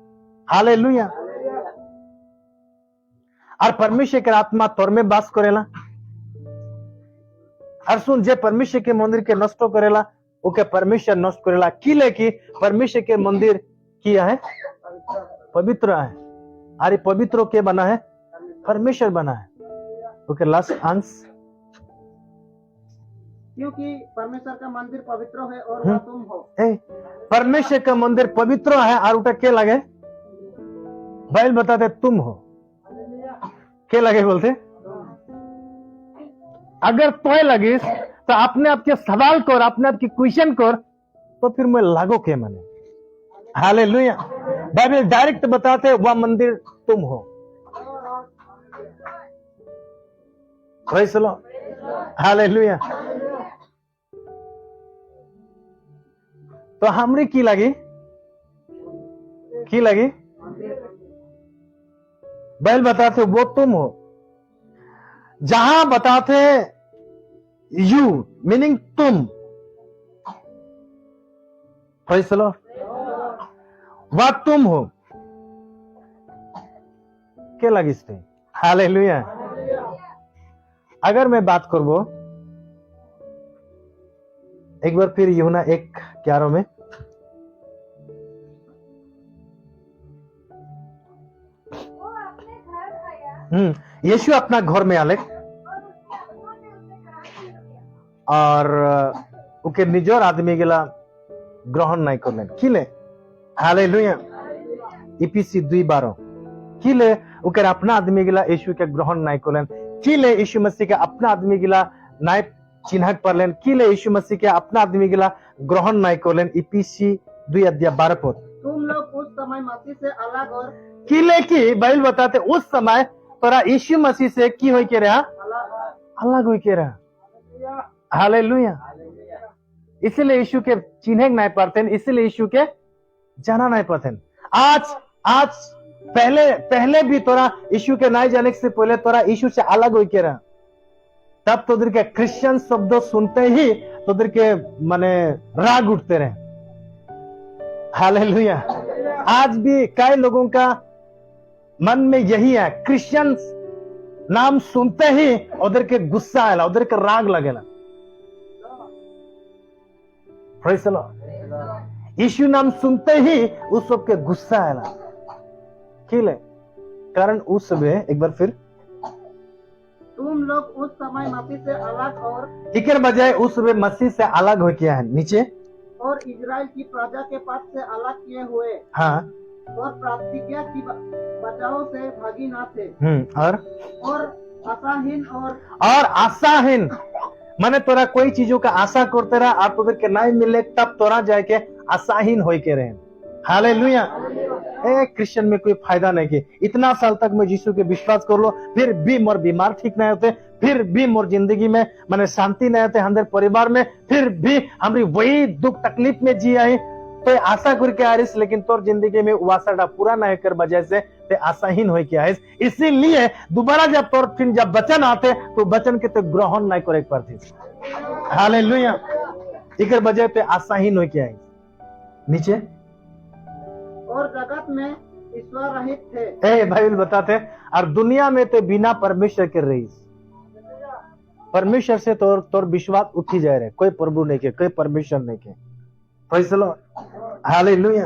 हालेलुया। और परमेश्वर के आत्मा तोर में बास करेला। और सुन, जे परमेश्वर के मंदिर के नष्ट करेला ओके परमेश्वर नष्ट करेला। कि लेकि परमेश्वर के मंदिर किया है, पवित्र है। अरे पवित्र के बना है, परमेश्वर बना है। ओके, लास्ट अंश, क्योंकि परमेश्वर का मंदिर पवित्र है और वह तुम हो। परमेश्वर का मंदिर पवित्र है और उठा के लगे, बाइबल बताते तुम हो। के लगे बोलते, अगर तो लगे तो अपने आप के सवाल कर, अपने आप की क्वेश्चन कर, तो फिर मैं लागो के मने। हालेलुया। बाइबल डायरेक्ट बताते वह मंदिर तुम हो। Praise the Lord. हालेलुया। तो हमरी की लगी, की लगी, बाइबल बताते वो तुम हो। जहां बताते यू मीनिंग तुम, प्रेज़ द लॉर्ड, वह तुम हो। क्या लगी इसमें? हालेलुया। अगर मैं बात करबो एक बार फिर यूहन्ना 1:11 में, वो अपने घर आया यीशु अपना घर में आले, और उसकी और उके निजर आदमी गिला ग्रहण नहीं करलें किले हालेलुया इफिसी 2:12 किले उकर अपना आदमी गिला यीशु के ग्रहण नहीं करलें किले यीशु मसीह के अपना आदमी गिला नहीं चिन्हक परलें किले यीशु मसीह के अपना आदमी गिला ग्रहण नहीं करलें इफिसी 2:12 पद तुम लोग उस समय मसीह से अलग और किले की बाइबल बताते उस समय तोरा यीशु मसीह से की होई के रहा अलग होई के रहा हालेलुया इसलिए यीशु के चिन्ह नहीं पाते इसलिए यीशु के जाना नहीं पाते आज आज पहले भी तोरा यीशु के नहीं जाने से पहले तोरा यीशु से अलग होई के रहा तब तोदर के क्रिश्चियन शब्द सुनते ही तोदर के माने राग उठते रहे हालेलुया आज भी कई लोगों का मन में यही है क्रिश्चियन नाम सुनते ही उधर के गुस्सा आएला उधर के राग लगेला प्रेज़ द लॉर्ड यीशु नाम सुनते ही उस सब के गुस्सा आएला किले कारण उस समय एक बार फिर तुम लोग उस समय मसीह से अलग और इकर बजाय उस समय मसीह से अलग हो किया है नीचे और इजराइल की प्रजा के पद से अलग किए हुए हाँ और प्रतिज्ञा की बचाव से भागी ना थे और आशाहीन और आशाहीन माने तोरा कोई चीजों का आशा करते रहा और तोদের के नहीं मिले तब तोरा जाके आशाहीन होई के रहे हालेलुया ए क्रिश्चियन में कोई फायदा नहीं के इतना साल तक मैं यीशु के विश्वास कर लो फिर भी मोर बीमार ठीक नहीं होते फिर भी मोर जिंदगी में माने शांति नहीं होते हमारे परिवार में फिर भी हमारी वही दुख तकलीफ में जी आई तो आशा करके आ रही लेकिन तोर जिंदगी में वो आशा पूरा नहीं कर वजह से ते आशाहीन हो के आए इसीलिए दोबारा जब तोर फिर जब वचन आते तो वचन के तो ग्रहण नहीं करे पाती हालेलुया इकर वजह पे आशाहीन हो के आए नीचे और जगत में ईश्वर रहित थे ए बाइबल बताते और दुनिया में तो बिना परमेश्वर के रही परमेश्वर से तोर विश्वास उठी जा रहे कोई प्रभु नहीं के कोई परमेश्वर नहीं के प्रेज़ द लॉर्ड हालेलुया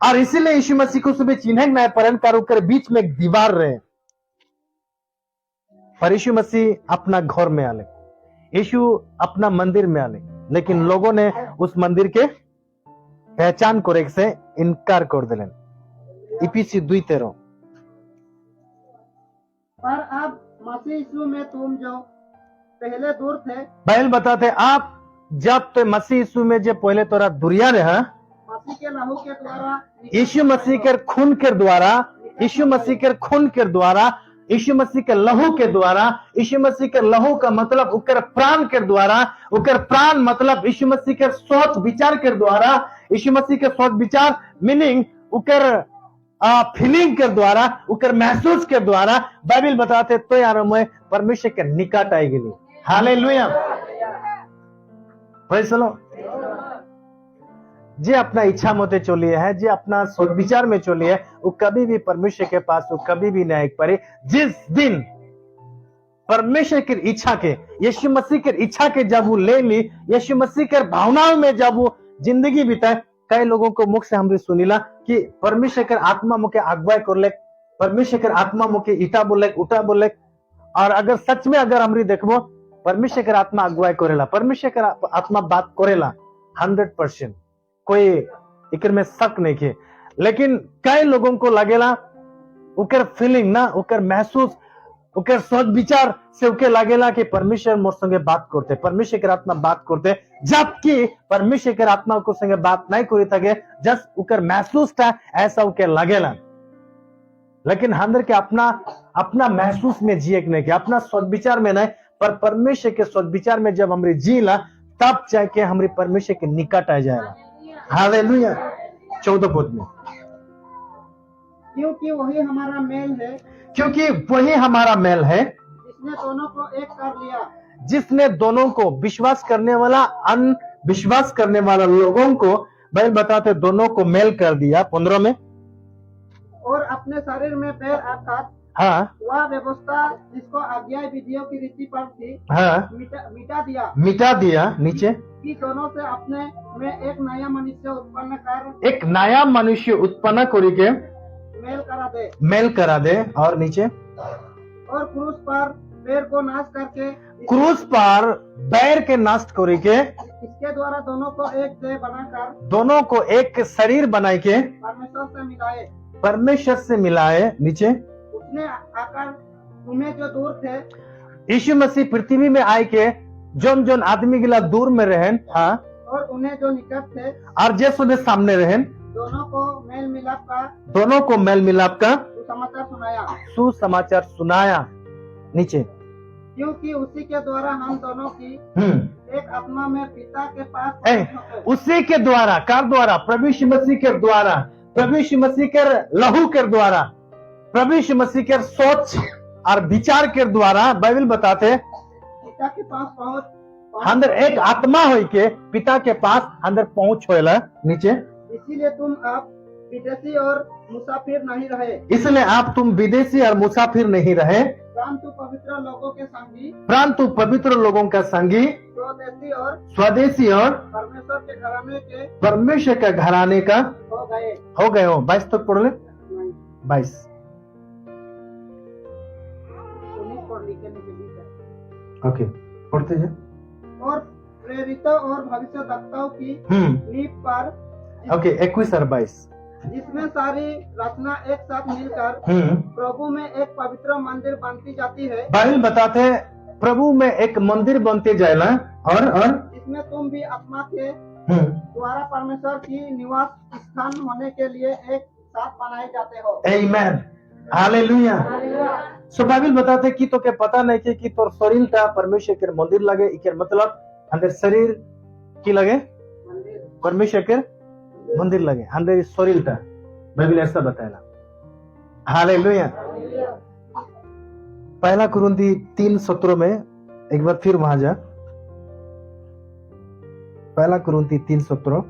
और इसीलिए यीशु मसीह को सुबह चिन्ह नहीं परन कर उकर बीच में एक दीवार रहे पर यीशु मसीह अपना घर में आले यीशु अपना मंदिर में आले लेकिन लोगों ने उस मंदिर के पहचान करे से इनकार कर दिले इफिसी 2:13 पर अब मसीह यीशु में तुम जो पहले दूर थे बाइबल बताते आप जब तो मसीह यीशु में जो पहले तोरा दुरिया रहा मसीह के लहू के द्वारा यीशु मसीह के खून के द्वारा यीशु मसीह के खून के द्वारा यीशु मसीह के लहू के द्वारा यीशु मसीह के लहू का मतलब उकर प्राण के द्वारा उकर प्राण मतलब यीशु मसीह के सोच विचार के द्वारा यीशु मसीह के सोच विचार मीनिंग उकर फीलिंग के द्वारा उकर महसूस के द्वारा बाइबल बताते तो यार मैं परमेश्वर के निकट आई गई हालेलुया प्रेज़ द लॉर्ड जे अपना इच्छा मते चलिए है जे अपना सोच विचार में चलिए वो कभी भी परमेश्वर के पास वो कभी भी नहीं पारे जिस दिन परमेश्वर की इच्छा के यीशु मसीह की इच्छा के जब वो ले ली यीशु मसीह के भावनाओं में जब वो जिंदगी बिताए कई लोगों को मुख से हमरे सुनीला कि परमेश्वर के आत्मा मुके अगुवाई कर ले परमेश्वर के आत्मा मुके इटा बोले उठा बोले और अगर सच में अगर हमरी देखबो परमेश्वर के आत्मा अगुवाई करेला परमेश्वर के आत्मा बात करेला 100% कोई इकर में शक नहीं के लेकिन कई लोगों को लगेला उकर फीलिंग ना उकर महसूस उकर सोच विचार से उके लगेला कि परमेश्वर मोर संगे बात करते परमेश्वर के आत्मा बात करते जबकि परमेश्वर के आत्मा को संगे बात नहीं करी तके जस्ट उकर महसूस था ऐसा उके लगेला लेकिन हमर के अपना महसूस में जिए नहीं के अपना सोच विचार में नहीं पर परमेश्वर के सोच विचार में जब हमरी जीला तब जाके हमरी परमेश्वर के निकट आ जाएगा हालेलुया 14 पद में क्योंकि वही हमारा मेल है क्योंकि वही हमारा मेल है जिसने दोनों को एक कर लिया जिसने दोनों को विश्वास करने वाला अनविश्वास करने वाला लोगों को बाइबल बताते दोनों को मेल कर दिया 15 में और अपने शरीर में पैर अर्थात हाँ वह व्यवस्था जिसको आज्ञा विधियों की रीति पर थी हाँ मिटा दिया नीचे कि दोनों से अपने में एक नया मनुष्य उत्पन्न कर एक नया मनुष्य उत्पन्न करी के मेल करा दे और नीचे और क्रूस पर बैर को नाश करके क्रूस पर बैर के नष्ट करी के इसके द्वारा दोनों को एक देह बनाकर दोनों को एक शरीर बनाए के परमेश्वर से मिलाए। परमेश्वर से मिलाए। नीचे उसने आकर तुम्हें जो दूर थे यीशु मसीह पृथ्वी में आए के जोन जोन आदमी गिला दूर में रहन, हाँ, और उन्हें जो निकट थे और जैसे उन्हें सामने रहन, दोनों को मेल मिलाप का सुसमाचार सुनाया। सुसमाचार सुनाया। नीचे क्योंकि उसी के द्वारा हम दोनों की एक आत्मा में पिता के पास होते। उसी के द्वारा, कार द्वारा? प्रभु यीशु मसीह के द्वारा, प्रभु यीशु मसीह के लहू के द्वारा, प्रभु यीशु मसीह के सोच और विचार के द्वारा बाइबल बताते पिता के पास पहुंच अंदर एक आत्मा हो के पिता के पास अंदर पहुंच होएला। नीचे इसीलिए तुम अब विदेशी और मुसाफिर नहीं रहे, इसलिए आप तुम विदेशी और मुसाफिर नहीं रहे, परंतु पवित्र लोगों के संगी, परंतु पवित्र लोगों का संगी, स्वदेशी और परमेश्वर के घराने का हो गए हो। 22 तक पढ़ ले। 22 ओके, पढ़ते जाए। और प्रेरितों और भविष्यद्वक्ताओं की नींव पर ओके 21 और 22 जिसमें सारी रचना एक साथ मिलकर प्रभु में एक पवित्र मंदिर बनती जाती है। बाइबल बताते हैं प्रभु में एक मंदिर बनते जाएला और इसमें तुम भी आत्मा के द्वारा परमेश्वर की निवास स्थान होने के लिए एक साथ बनाए जाते हो। आमीन, हालेलुया। सो बाइबल बताते कि तो के पता नहीं कि तोर शरीर का परमेश्वर के मंदिर लगे, इके मतलब अंदर शरीर की लगे, परमेश्वर के मंदिर लगे अंदर शरीर का। बाइबल ऐसा बताया। हालेलुया। पहला कुरिन्थी 3:17 में एक बार फिर वहां जा। पहला कुरिन्थी 3:17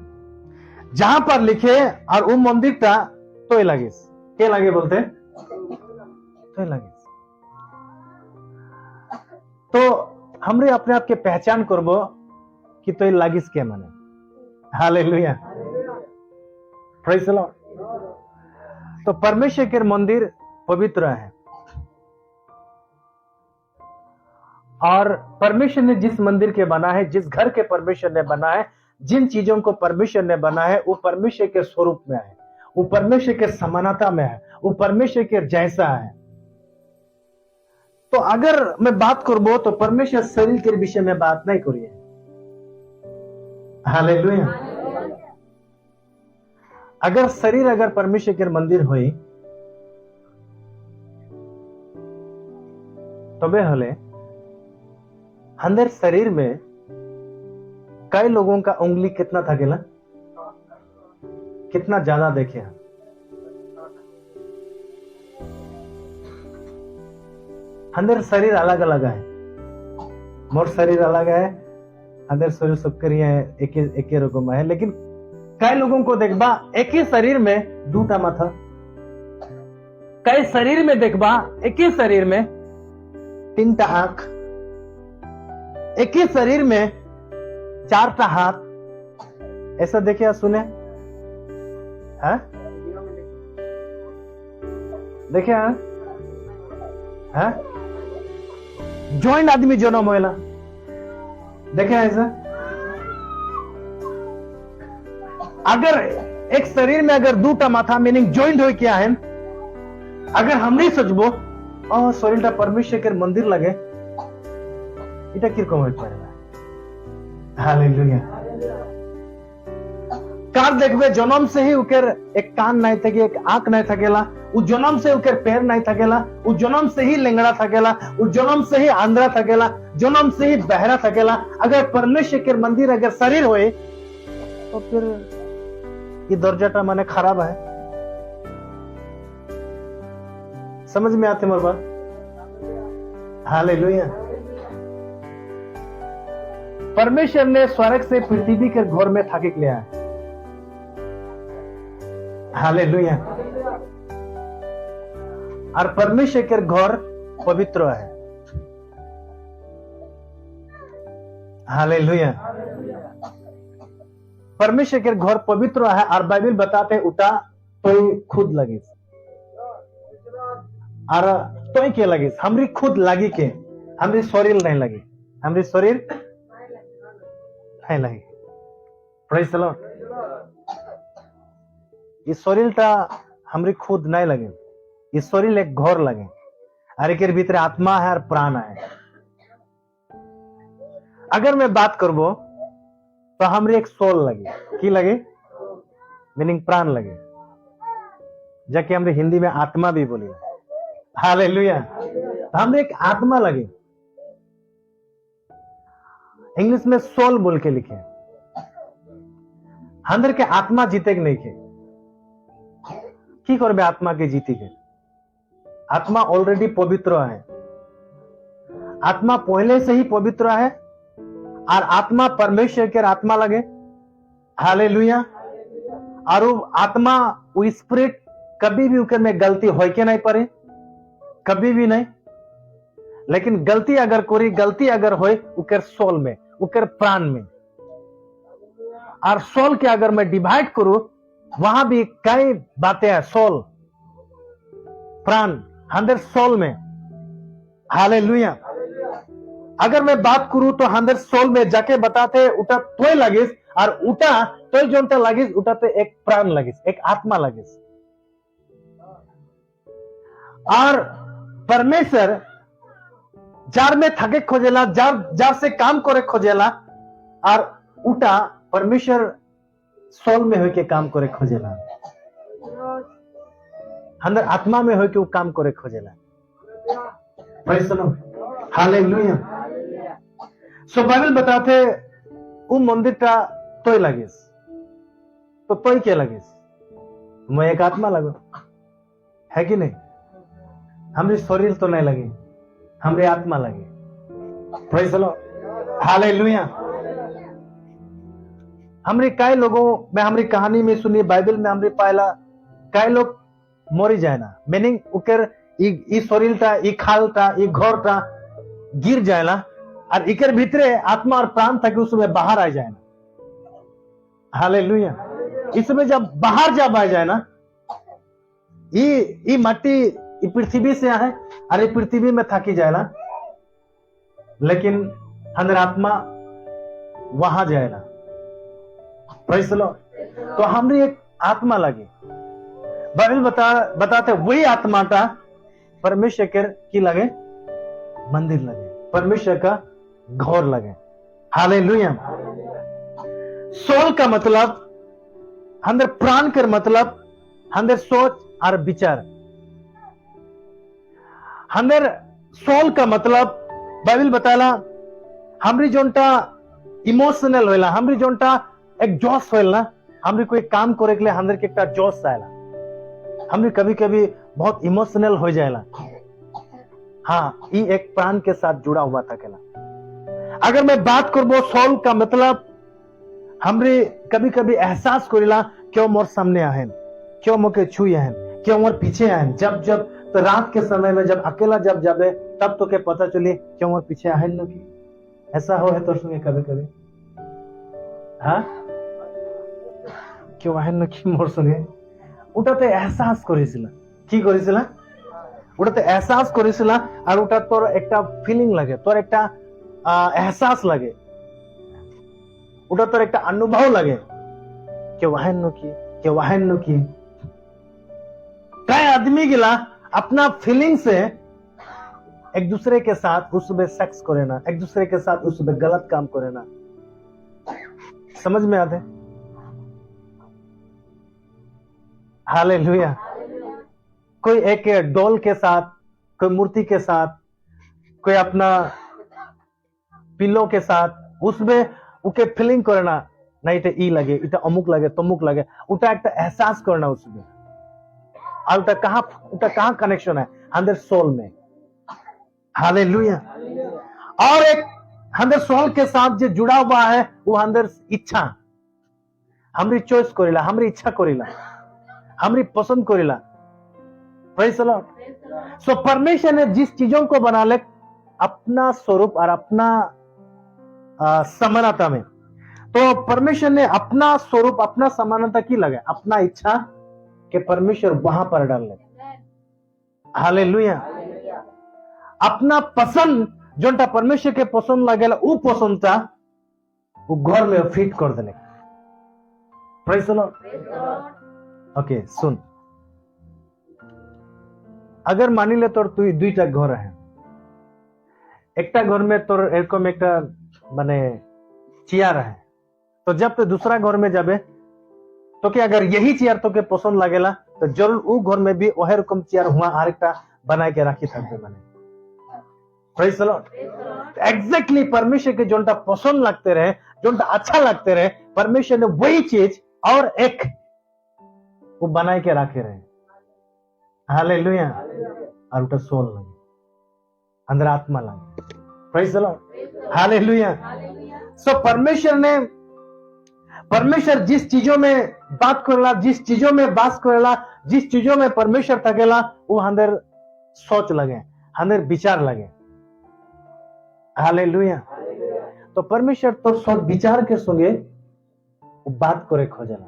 जहां पर लिखे और वो मंदिर था तो लगे के लगे बोलते तो लगे। तो हमरे अपने आप के पहचान करबो कि तो लागिस के माने। Hallelujah, praise the Lord. तो परमेश्वर के मंदिर पवित्र है और परमेश्वर ने जिस मंदिर के बना है, जिस घर के परमेश्वर ने बना है, जिन चीजों को परमेश्वर ने बना है वो परमेश्वर के स्वरूप में है, वो परमेश्वर के समानता में है, वो परमेश्वर के जैसा है। तो अगर मैं बात करबो तो परमेश्वर शरीर के विषय में बात नहीं करिए। हालेलुया। अगर शरीर अगर परमेश्वर के मंदिर हुई तबे हले अंदर शरीर में कई लोगों का उंगली कितना था गेला, कितना ज्यादा देखे हैं। अंदर शरीर अलग अलग है, मोर शरीर अलग है, अंदर शरीर सबके एक ही रकम है। लेकिन कई लोगों को देखबा एक ही शरीर में दूटा माथा, कई शरीर में देखबा एक ही शरीर में 3टा आंख, एक ही शरीर में 4टा हाथ। ऐसा देखे सुने है? देखे है? जॉइंट आदमी जन्म होएला, देखे ऐसा? अगर एक शरीर में अगर 2टा माथा मीनिंग जॉइंट हो क्या है, अगर हम नहीं सोचबो शरीर परमेश्वर के मंदिर लगे এটা কিরকম হইতে পারে না। हालेलुया। कार देखबे जन्म से ही उकर एक कान नहीं थके, एक आंख नहीं थकेला, उ जन्म से उकर पैर नहीं थकेला, उ जन्म से ही लेंगड़ा थकेला, उ जन्म से ही आंधळा थकेला, जन्म से ही बहरा थकेला। अगर परमेश्वर के मंदिर अगर शरीर होए तो फिर ये दर्जाटा माने खराब है। समझ में आते मोर बात? हालेलुया। परमेश्वर ने स्वर्ग से पृथ्वी के घर में थाके लिया है। हालेलुया। और परमेश्वर के घर पवित्र है। हालेलुया। परमेश्वर के घर पवित्र है और बाइबल बताते उठा तो खुद लगी और तो के लगी हमरी खुद लगी के हमारी शरीर नहीं लगी, हमारी शरीर नहीं लगी। Praise the Lord. ये शरीर ता हमारी खुद नहीं लगे, ये शरीर एक घर लगे, और एक भीतर आत्मा है और प्राण है। अगर मैं बात करबो तो हमारी एक सोल लगे, की लगे, मीनिंग प्राण लगे, जाके हमरे हिंदी में आत्मा भी बोली। हालेलुया। तो हमरे एक आत्मा लगे, इंग्लिश में सोल बोल के लिखे। अंदर के आत्मा जीते के नहीं के, की करबे आत्मा के जीती के? आत्मा ऑलरेडी पवित्र है, आत्मा पहले से ही पवित्र है, और आत्मा परमेश्वर के आत्मा लगे। हालेलुया। और वो आत्मा, वो स्पिरिट कभी भी उकर में गलती हो के नहीं पड़े, कभी भी नहीं। लेकिन गलती अगर कोई गलती अगर होए उकर सोल में, उकर प्राण में, और सोल के अगर मैं डिवाइड करूं, वहां भी कई बातें हैं। सोल, प्राण, अंदर सोल में। हालेलुया। अगर मैं बात करूं तो अंदर सोल में जाके बताते उठा तो लगिस, और उठा तो जोनता लगिस, उठा तो एक प्राण लगिस, एक आत्मा लगिस। और परमेश्वर जार में थके खोजेला, जार से काम करे खोजेला, और उठा परमेश्वर सोल में होके काम करे खोजेला, अंदर आत्मा में होके वो काम करे खोजेला। Praise the Lord. Hallelujah. So Bible बताते वो मंदिर ता तोय लगिस, तो तोय क्या लगिस? मैं एक आत्मा लगो, है कि नहीं? हमारी शरीर तो नहीं लगी, हमारी आत्मा लगी। Praise the Lord. हालेलुया। हमारे कई लोगों में, हमारी कहानी में सुनी, बाइबल में हमारे पायला कई लोग मरी जाए ना, मीनिंग उकर ई शरीर था, ई खाल था, ई घर था, गिर जाएला, और इकर भीतरे आत्मा और प्राण था कि उसमें बाहर आ जाए ना। हालेलुया। इसमें जब बाहर जब आ जाए ना, ये माटी पृथ्वी से है, अरे पृथ्वी में थकी जाएला, लेकिन अंदर आत्मा वहां जाएला। Praise the Lord. तो हमारी एक आत्मा लगी। बाइबल बताते वही आत्मा था परमेश्वर के की लगे, मंदिर लगे, परमेश्वर का घर लगे। हालेलुया। सोल का मतलब अंदर प्राण कर मतलब अंदर सोच और विचार। अंदर सोल का मतलब बाइबल बताला हमरी जोनटा इमोशनल होला, हमरी जोनटा एक जोश होला, हमरी कोई काम करे के लिए अंदर के एक जोश आएला, हमरी कभी कभी बहुत इमोशनल हो जाएला। हाँ, ये एक प्राण के साथ जुड़ा हुआ था केला। अगर मैं बात करबो सोल का मतलब हमरे कभी कभी एहसास करेला, क्यों मोर सामने आहन, क्यों मोके छुई आहन, क्यों मोर पीछे आहन। जब तो रात के समय में जब अकेला जब जाबे तब तो के पता चले क्यों मोर पीछे आहन न की। ऐसा हो है तो सुने कभी कभी, हाँ, क्यों आहन न की मोर संगे। उठाते एहसास करेছিলা, কি করেছিলা? ওটাতে एहसास করেছিলা, আর ওটা তোর একটা ফিলিং লাগে, তোর একটা एहसास লাগে, ওটা তোর একটা अनुभव লাগে, কেউ আহেন নাকি, কেউ আহেন নাকি। कई आदमी गिला अपना फीलिंग से एक दूसरे के साथ उसमें सेक्स करे ना, एक दूसरे के साथ उसमें गलत काम करे ना। समझ में आते? हालेलुया। कोई एक डॉल के साथ, कोई मूर्ति के साथ, कोई अपना पिलो के साथ, उसमें उके फीलिंग करना, नहीं तो ई लगे, इटा अमुक लगे, तमुक लगे, उटा एक एहसास करना उसमें। और उटा कहां कनेक्शन है? अंदर सोल में। हालेलुया। और एक अंदर सोल के साथ जो जुड़ा हुआ है वो अंदर इच्छा, हमारी चॉइस करेला, हमारी इच्छा करेला, हमारी पसंद करेला। Praise the Lord. सो परमेश्वर ने जिस चीजों को बना ले अपना स्वरूप और अपना समानता में, तो परमेश्वर ने अपना स्वरूप, अपना समानता की लगे, अपना इच्छा के परमेश्वर वहां पर डाल ले। हालेलुया। अपना पसंद जोनटा परमेश्वर के पसंद लगेला उ पसंदता वो घर में फिट कर देले। Praise the Lord. ओके सुन, अगर मानी ले तोर तुई दुईटा घर है, एकटा घर में तोर एरकम एकटा माने चेयर है, तो जब तो दूसरा घर में जाबे तो कि अगर यही चेयर तो के पसंद लगेला तो जरूर उ घर में भी वही रकम चेयर हुआ आरेकटा बना के राखी थकबे माने। Praise the Lord. एग्जैक्टली परमेश्वर के जोनटा पसंद लगते रहे, जोनटा अच्छा लगते रहे, परमेश्वर ने वही चीज और एक वो बना के रखे रहे। हालेलुया। और उटा सोल लगे, अंदर आत्मा लगे। Praise the Lord. हालेलुया। सो परमेश्वर जिस चीजों में बात करेला, जिस चीजों में बात करेला, जिस चीजों में परमेश्वर थकेला वो अंदर सोच लगे, अंदर विचार लगे। हालेलुया। तो परमेश्वर तो सोच विचार के संगे बात करे खोजेला।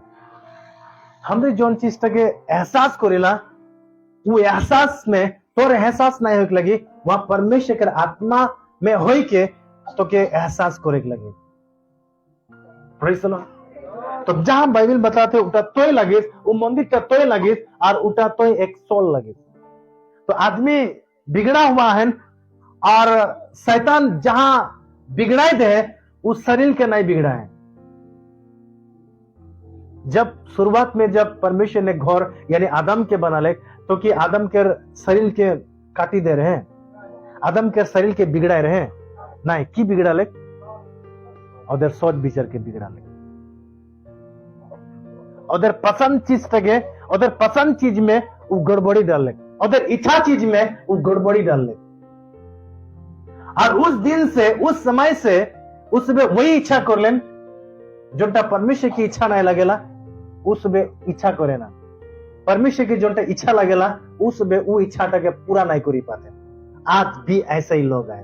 हमरे जोन चीज तक एहसास करेला वो एहसास में तोर एहसास नहीं होके लगी, वहां परमेश्वर के आत्मा में होई के तो के एहसास करे लगे। Praise the Lord. तो जहां बाइबल बताते उठा तोय लगे, वो मंदिर का तोय लगे और उठा तोय एक सोल लगे। तो आदमी बिगड़ा हुआ है और शैतान जहां बिगड़ाए दे उस शरीर के नहीं बिगड़ा है। जब शुरुआत में जब परमेश्वर ने घर यानी आदम के बना ले तो कि आदम के शरीर के काटी दे रहे, आदम के शरीर के बिगड़ाए रहे नहीं, की बिगड़ा ले उधर सोच विचार के बिगड़ा ले, उधर पसंद चीज तके, उधर पसंद चीज में वो गड़बड़ी डाल ले, उधर इच्छा चीज में वो गड़बड़ी डाल ले। और उस दिन से उस समय से उसमें वही इच्छा कर लेन जोटा परमेश्वर की इच्छा नहीं लगेला उसमें इच्छा करे ना, परमेश्वर की जोटा इच्छा लगेला उसमें वो इच्छा के पूरा नहीं करी पाते। आज भी ऐसे ही लोग आए,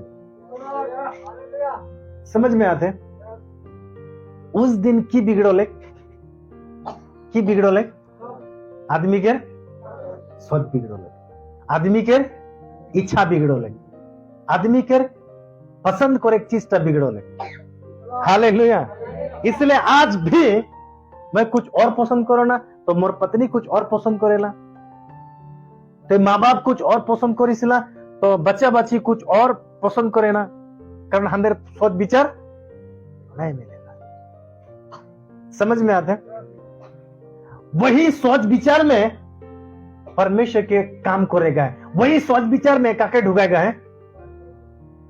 समझ में आते। उस दिन की बिगड़ोले आदमी के सोच बिगड़ोले, आदमी के इच्छा बिगड़ोले, आदमी के पसंद करे चीज तब बिगड़ोले। हालेलुया। इसलिए आज भी मैं कुछ और पसंद करो ना तो मोर पत्नी कुछ और पसंद करेला, तो माँ बाप कुछ और पसंद करेला, तो बच्चा बच्ची कुछ और पसंद करे ना, कारण अंदर सोच विचार नहीं मिलेगा। समझ में आते। वही सोच विचार में परमेश्वर के काम करेगा, वही सोच विचार में काके ढुकाएगा है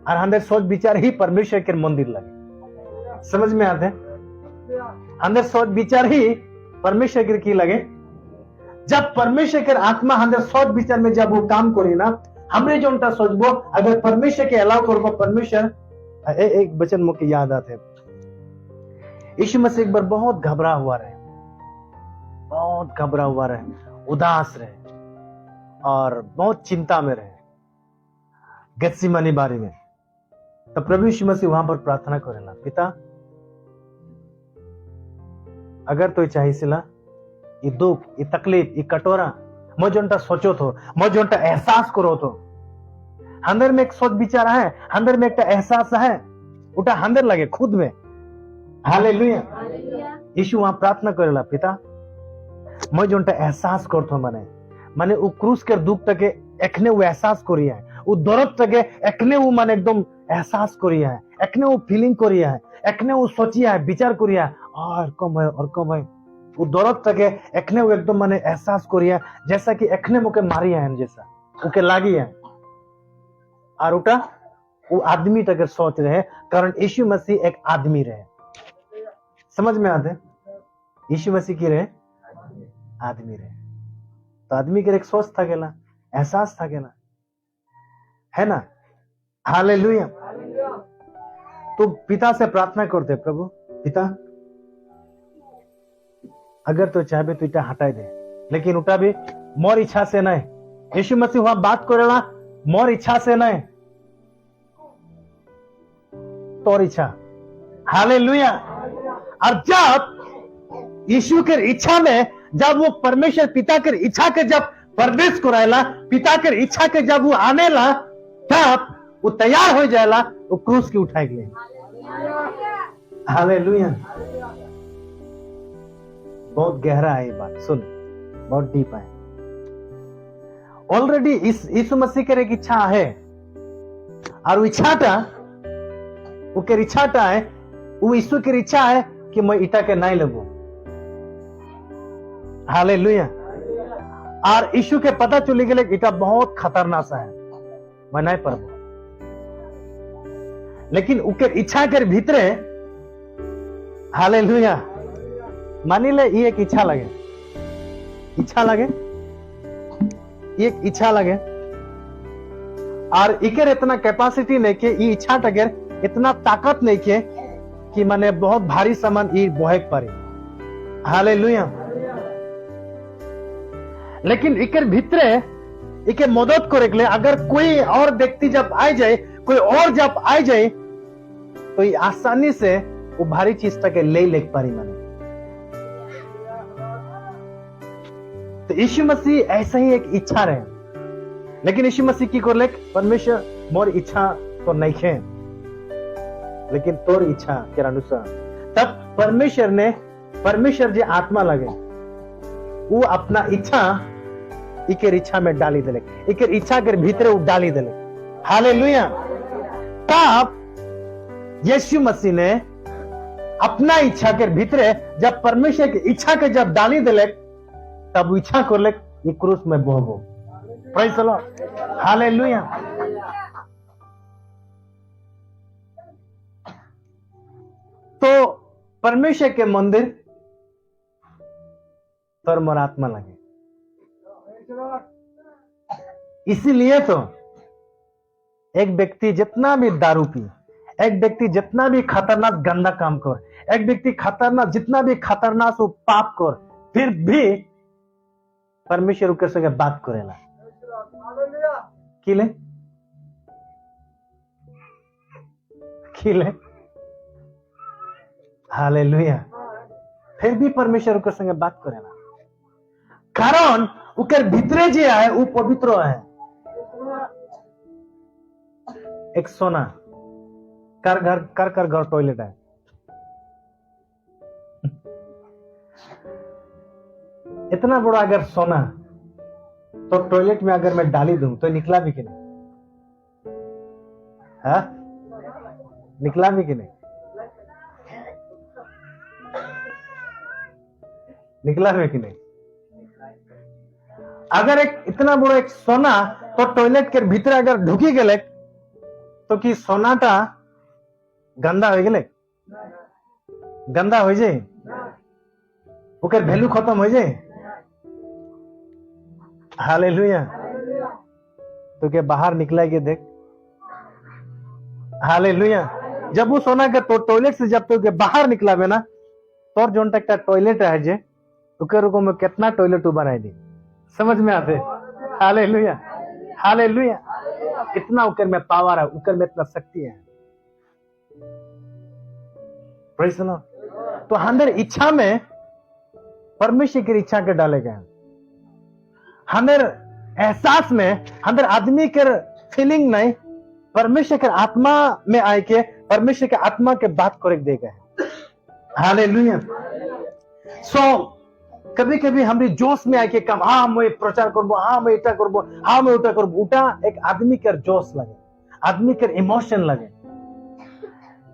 और अंदर सोच विचार ही परमेश्वर के मंदिर लगे। समझ में आते। अंदर सोच विचार ही परमेश्वर के की लगे। जब परमेश्वर के आत्मा अंदर सोच विचार में जब वो काम करी ना, हमने जो उनका सोचबो अगर परमेश्वर के अलाव करबो, परमेश्वर एक वचन मुझे याद आते। यीशु मसीह एक बार बहुत घबरा हुआ रहे, बहुत घबरा हुआ रहे, उदास रहे और बहुत चिंता में रहे गेत्सेमनी बारी में। तो प्रभु यीशु मसीह वहां पर प्रार्थना करेला, पिता अगर तो चाहिए ये दुख, ये तकलीफ, ये कटोरा मैं जोनटा सोचो तो, मैं जोनटा एहसास करो तो, अंदर में एक सोच विचार है, अंदर में एक एहसास है, उठा अंदर लगे खुद में। हालेलुया। यीशु वहां प्रार्थना करेला, पिता मैं जोनटा एहसास करतो माने वो क्रूस के दुख तक एखने वो एहसास करिया है, वो दर्द तक एखने वो माने एकदम एहसास करिया है, एखने वो फीलिंग करिया है, एखने वो सोचिया है, विचार करिया और कम है वो दर्द तक एखने वो एकदम माने एहसास करिया जैसा कि एखने मुके मारिया है, जैसा उके लागी है। और उठा वो आदमी तक सोच रहे, कारण यीशु मसीह एक आदमी रहे। समझ में आते। यीशु मसीह की रहे आदमी रहे, तो आदमी के एक सोच था गेला, एहसास था गेला, है ना। हालेलुया। तो पिता से प्रार्थना करते, प्रभु पिता अगर तो चाहे तो इटा हटाई दे, लेकिन उठा भी मोर इच्छा से नहीं। यीशु मसीह वहां बात करेला मोर इच्छा से नहीं, तोर इच्छा। हालेलुया। और जब यीशु के इच्छा में जब वो परमेश्वर पिता के इच्छा के जब प्रवेश कराएला, पिता के इच्छा के जब वो आनेला, तब वो तैयार हो जाएला वो क्रूस की उठाए के लिए। हालेलुया। बहुत गहरा है ये बात, सुन, बहुत डीप है। ऑलरेडी इस यीशु मसीह के एक इच्छा है, और वो इच्छाटा वो इच्छाटा है, वो यीशु की इच्छा है कि मैं ईटा के नहीं लगू। हालेलुया। और यीशु के पता चली गए ईटा बहुत खतरनाक सा है, मैं नहीं पढ़बो, लेकिन उनके इच्छा के भीतरे, हालेलुया, मानी ले ये एक इच्छा लगे, एक इच्छा लगे, और इकर इतना कैपेसिटी नहीं के, ये इच्छा टगर इतना ताकत नहीं के कि माने बहुत भारी सामान ये बोहेक पारी। हालेलुया। लेकिन इकर भीतरे इके मदद करे के लिए अगर कोई और व्यक्ति जब आ जाए, कोई और जब आ जाए, तो ये आसानी से वो भारी चीज तक ले पारी माने। तो यीशु मसीह ऐसा ही एक इच्छा रहे, लेकिन यीशु मसीह की कर ले, परमेश्वर मोर इच्छा तो नहीं है, लेकिन तोर इच्छा के अनुसार। तब परमेश्वर जो आत्मा लगे, वो अपना इच्छा इकर इच्छा में डाली दिले, इकर इच्छा के भीतर वो डाली दिले। हालेलुया। तब यीशु मसीह ने अपना इच्छा के भीतर जब परमेश्वर की इच्छा के जब डाली दिले, तब वो इच्छा कर ले ये क्रूस में बोगो। Praise the Lord. हालेलुया। तो परमेश्वर के मंदिर पर मोर आत्मा लगे, इसीलिए तो एक व्यक्ति जितना भी दारू पी, एक व्यक्ति जितना भी खतरनाक गंदा काम कर, एक व्यक्ति खतरनाक जितना भी खतरनाक वो पाप कर, फिर भी परमेश्वर के संगे बात करेला। किले हालेलुया। फिर भी परमेश्वर के संगे बात करेला, कारण उकर भीतरे जे है वो पवित्र है। एक सोना कर घर टॉयलेट है, इतना बड़ा अगर सोना तो टॉयलेट में अगर मैं डाली दूं तो निकला भी कि नहीं? हाँ, निकला भी कि नहीं? निकला भी कि नहीं? अगर एक इतना बड़ा एक सोना तो टॉयलेट के भीतर अगर ढुकी गए तो कि सोनाटा गंदा हो गए, गंदा हो जाए, ओकर वैल्यू खत्म हो जाए। हालेलुया। तो के बाहर निकला के देख, हालेलुया। जब वो सोना के तो टॉयलेट से जब तो के बाहर निकला बे ना, तो जोन तक का टॉयलेट है जे तो में कितना टॉयलेट बनाई दी, समझ में आते? हालेलुया। हालेलुया। इतना उकर में पावर है, उकर में इतना शक्ति है। Praise the Lord. तो अंदर इच्छा में परमेश्वर की इच्छा के डाले गए, अंदर एहसास में, अंदर आदमी के फीलिंग नहीं, परमेश्वर के आत्मा में आए के परमेश्वर के आत्मा के बात करे दे गए। हालेलुया। सो कभी कभी हमारी जोश में आके कम, हाँ मैं प्रचार करबो, हाँ मैं इटा करबो, हाँ मैं उटा करबो, उटा एक आदमी के जोश लगे, आदमी के इमोशन लगे।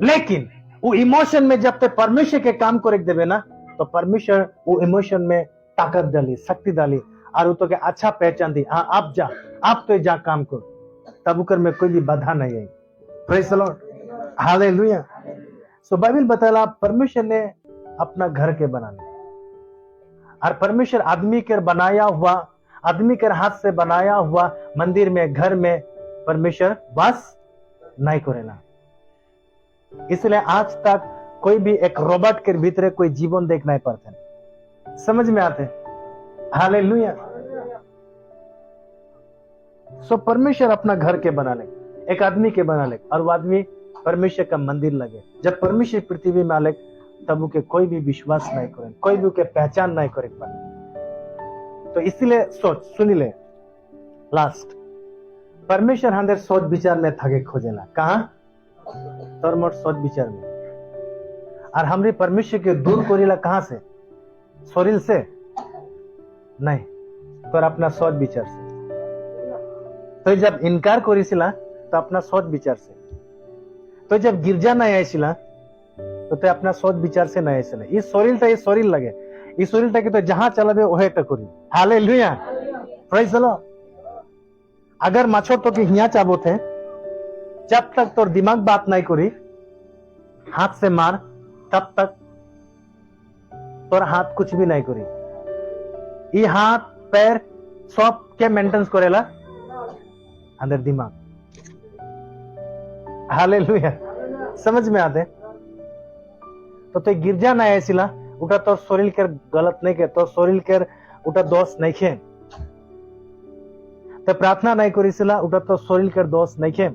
लेकिन वो इमोशन में जब तक परमेश्वर के काम करे देवे ना, तो परमेश्वर वो इमोशन में ताकत डाली, शक्ति डाली, और वो तो के अच्छा पहचान दी, हाँ आप जा, आप तो जा काम करो, तब उकर में कोई भी बाधा नहीं आई। Praise the Lord. Hallelujah. So Bible बताला परमेश्वर ने अपना घर के बनाने, और परमेश्वर आदमी के बनाया हुआ, आदमी के हाथ से बनाया हुआ मंदिर में, घर में परमेश्वर वास नहीं करेला। इसलिए आज तक कोई भी एक रोबोट के भीतर कोई जीवन देख नहीं पाते, समझ में आते? हालेलुया। सो परमेश्वर अपना घर के बना ले, एक आदमी के बना ले, और वो आदमी परमेश्वर का मंदिर लगे। जब परमेश्वर पृथ्वी में आले तब उके कोई भी विश्वास नहीं करे, कोई भी उके पहचान नहीं करे पाए। तो इसलिए सोच, सुनी ले लास्ट, परमेश्वर हंदर सोच विचार में थके खोजेला कहा तोर मोर सोच विचार में। और हमरे परमेश्वर के दूर करेला कहां से? शरीर से नहीं, तोर अपना सोच विचार से। तो जब इनकार करिसिला तो अपना सोच विचार से। तो जब गिरजा नहीं आइसिला तो अपना सोच विचार से नहीं आइसिला। ये शरीर लगे, ये शरीर के तो जहां चलाबे ओहे तो करी। Hallelujah, praise the Lord. अगर माछो तो के हिया चाबो थे, जब तक तोर दिमाग बात नहीं करी हाथ से मार, तब तक तोर हाथ कुछ भी नहीं करी। ये हाथ पैर सब के मेंटेनेंस करेला अंदर दिमाग। हालेलुया, समझ में आते? तो गिरजा नहीं आइसिला उटा तो शरीर के गलत नहीं के, तो शरीर के उटा दोष नहीं खे। तो प्रार्थना नहीं करिसिला उटा तो शरीर के दोष नहीं खे।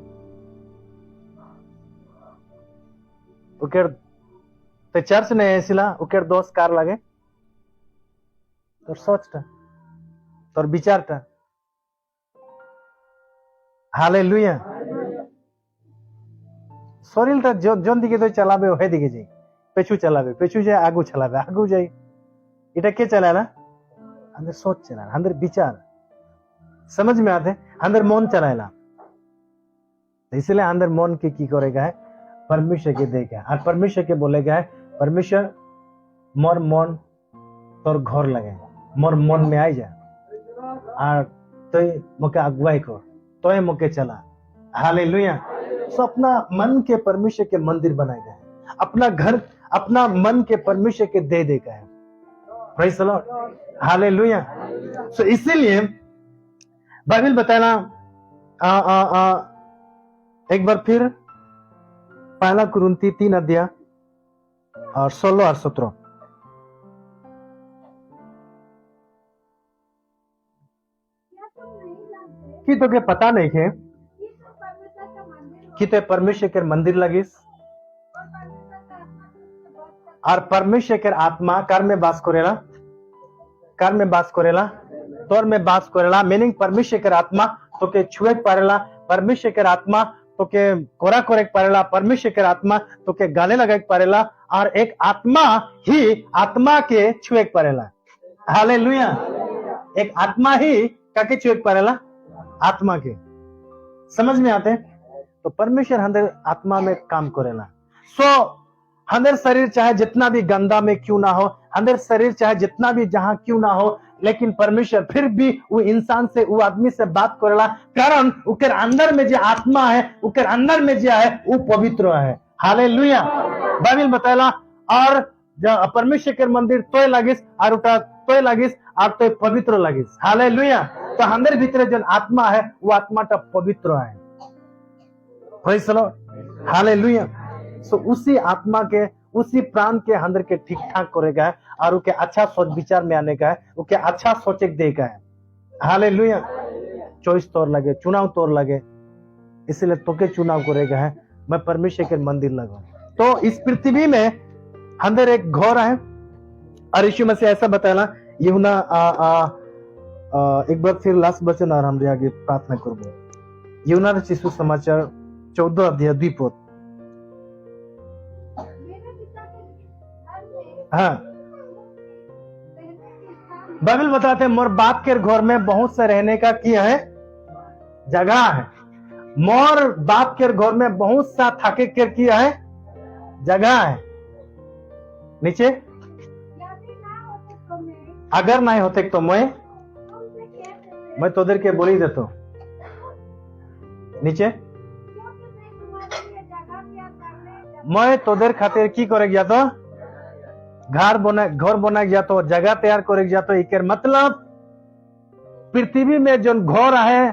उकेर तो चर्च नहीं आइसिला उकेर दोष कार लगे? तोर सोचटा, तोर विचारटा। हालेलुया। शरीर जोन दिखे तो चलाबे ओहे दिखे जाई, पेछू चलाबे, पेछू जाए आगू चलाबे, आगू जाई। इटा के चलाला? अंदर सोच चलाला, अंदर विचार। समझ में आते? अंदर मन चलाएला। इसलिए अंदर मन के की करेगा है? परमेश्वर के देगा। और परमेश्वर के बोलेगा है, परमेश्वर मोर मन तोर घर लगे, मोर मन में आई जा और तो मोके अगुवाई कर, तो मोके चला। हालेलुया। सो अपना मन के परमेश्वर के मंदिर बनाएगा है, अपना घर अपना मन के परमेश्वर के दे देगा है। Praise the Lord, hallelujah. So इसीलिए बाइबल बताना एक बार फिर पहला कुरिन्थी 3 अध्याय और 16 और 17। क्या तुम नहीं जानते कि तो के पता नहीं है कि तुम परमेश्वर का मंदिर हो कि ते परमेश्वर के मंदिर लगिस और परमेश्वर का आत्मा तुमसे बात करता और परमेश्वर के आत्मा कार में बास करेला, कार में बास करेला, तोर में बास करेला। मीनिंग परमेश्वर के आत्मा तो के छुए पारेला, परमेश्वर के आत्मा तो के कोरा करे पारेला, परमेश्वर के आत्मा तो के गाले लगे पारेला, और एक आत्मा ही आत्मा के छुए पारेला। हालेलुया। एक आत्मा ही काके छुए पारेला? आत्मा के। समझ में आते? तो परमेश्वर हंदर आत्मा में काम करेला। सो हंदर शरीर चाहे जितना भी गंदा में क्यों ना हो, हंदर शरीर चाहे जितना भी जहां क्यों ना हो, लेकिन परमेश्वर फिर भी वो इंसान से, वो आदमी से बात करेला, कारण उकर अंदर में जो आत्मा है, उकर अंदर में जो है वो पवित्र है। हालेलुया। बाइबल बताला और परमेश्वर के मंदिर तोय लागिस और उटा तोय लागिस और तोय पवित्र लागिस। हालेलुया। तो अंदर भीतर जो आत्मा है वो आत्मा टा पवित्र है। Praise the Lord, hallelujah. So उसी आत्मा के, उसी प्राण के अंदर के ठीक ठाक करेगा है और उनके अच्छा सोच विचार में आने का है, उनके अच्छा सोचे देगा है। हालेलुया। चॉइस तोर लगे, चुनाव तोर लगे, इसलिए तोके चुनाव करेगा है। मैं परमेश्वर के मंदिर लगा। तो इस पृथ्वी में अंदर एक घर है और यीशु मसीह ऐसा बताया, यूहन्ना एक बार फिर लास्ट वचन और हम आगे प्रार्थना करूंगा। यूहन्ना रचित सुसमाचार 14 अध्याय 2 पद। मेरे पिता के घर में हाँ, रहने के स्थान बाइबल बताते हैं मोर बाप के घर में बहुत से रहने का किया है जगह है। मोर बाप के घर में बहुत सा थाके के किया है जगह है। नीचे यदि ना होते तो मैं अगर नहीं होते तो तुमसे कह देते, मैं तोदर के बोली देता। नीचे क्योंकि मैं तुम्हारे लिए जगह तैयार करने जाता मैं तोदर खातिर की करे गया तो घर बना गया तो जगह तैयार करे गया। तो एक मतलब पृथ्वी में जो घर है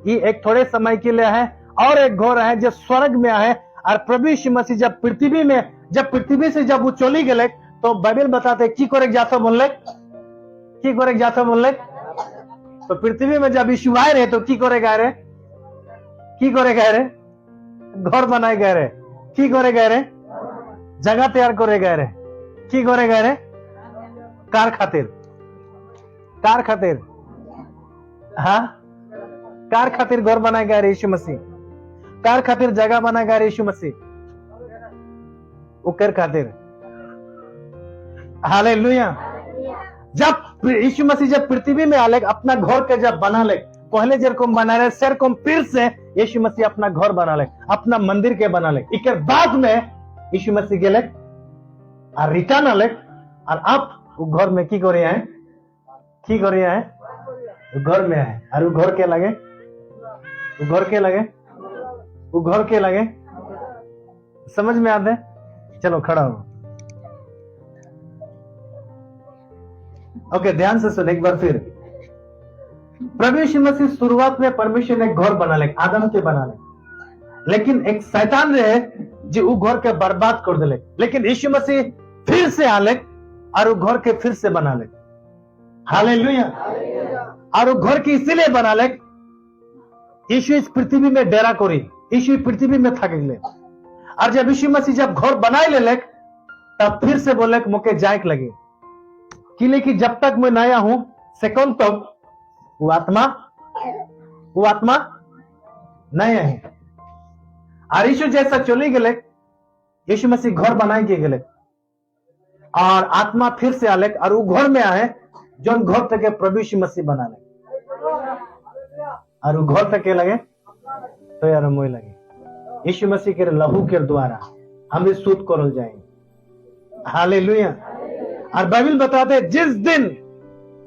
ये एक थोड़े समय के लिए है, और एक घर है जो स्वर्ग में है। और प्रभु यीशु मसीह जब पृथ्वी से जब वो चली गए तो बाइबल बताते की करे जाता बोलले, की करे जाता बोलले। तो पृथ्वी में जब यीशु आए रहे तो की करे गए रे, की करे गए रे, घर बनाए गए रे, की करे गए रे, जगह तैयार करे गए रे, की करे गए रे, कार खातिर, कार खातिर, हाँ कार खातिर घर बनाएगा रे यीशु मसीह, कार खातिर जगह बनाएगा रे यीशु मसीह, वो कर खातिर। हालेलुया। जब यीशु मसीह जब पृथ्वी में आले, अपना घर के जब बना ले, पहले जेरकम बना रहे सेरकम फिर से यीशु मसीह अपना घर बना ले, अपना मंदिर के बना ले। इसके बाद में यीशु मसीह गेले और रिटर्न आले, और अब वो घर में की करे हैं, की करे हैं, घर में है। और वो घर के लगे, वो घर के लगे, वो घर के लगे, समझ में आते? चलो खड़ा हो। ओके, ध्यान से सुन एक बार फिर। प्रभु यीशु मसीह शुरुआत में परमेश्वर ने घर बना ले, आदम के बना ले, लेकिन एक शैतान रहे जो वो घर के बर्बाद कर दिले। लेकिन यीशु मसीह फिर से आले और वो घर के फिर से बना ले। हालेलुया। और वो घर की इसीलिए बना ले, यीशु इस पृथ्वी में डेरा करी, यीशु पृथ्वी में थक गए। और जब यीशु मसीह जब घर बनाए ले लेक, तब फिर से बोले मुके जायक लगे कि लेकिन जब तक मैं नया हूं सेकंड तक वो आत्मा नया है। और यीशु जैसा चली गए, यीशु मसीह घर बनाए के गए और आत्मा फिर से आले और वो घर में आए जो घर तक प्रभु यीशु मसीह बना ले। और वो घर तक लगे तो यार मोह लगे यीशु मसीह के लहू के द्वारा हम इस शुद्ध करल जाएंगे। हालेलुया। और बाइबल बताते हैं जिस दिन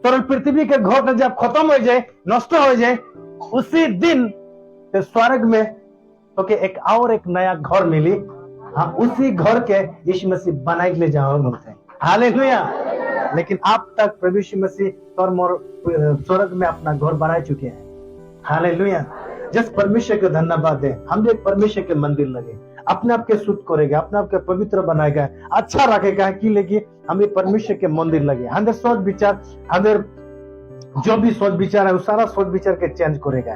तो पृथ्वी के घर जब खत्म हो जाए, नष्ट हो जाए, उसी दिन तो स्वर्ग में तो के एक और एक नया घर मिली। हाँ, उसी घर के यीशु मसीह बनाए ले जाओगे। हालेलुया। लेकिन अब तक प्रभु यीशु मसीह स्वर्ग में अपना घर बना चुके हैं। हालेलुया। जिस परमेश्वर को धन्यवाद है, हम एक परमेश्वर के मंदिर लगे, अपने आप के शुद्ध करेगा, अपने आप के पवित्र बनाएगा, अच्छा रखेगा कि लेकिन हमें परमेश्वर के मंदिर लगे। हमारे सोच विचार, हमारे जो भी सोच विचार है वो सारा सोच विचार के चेंज करेगा।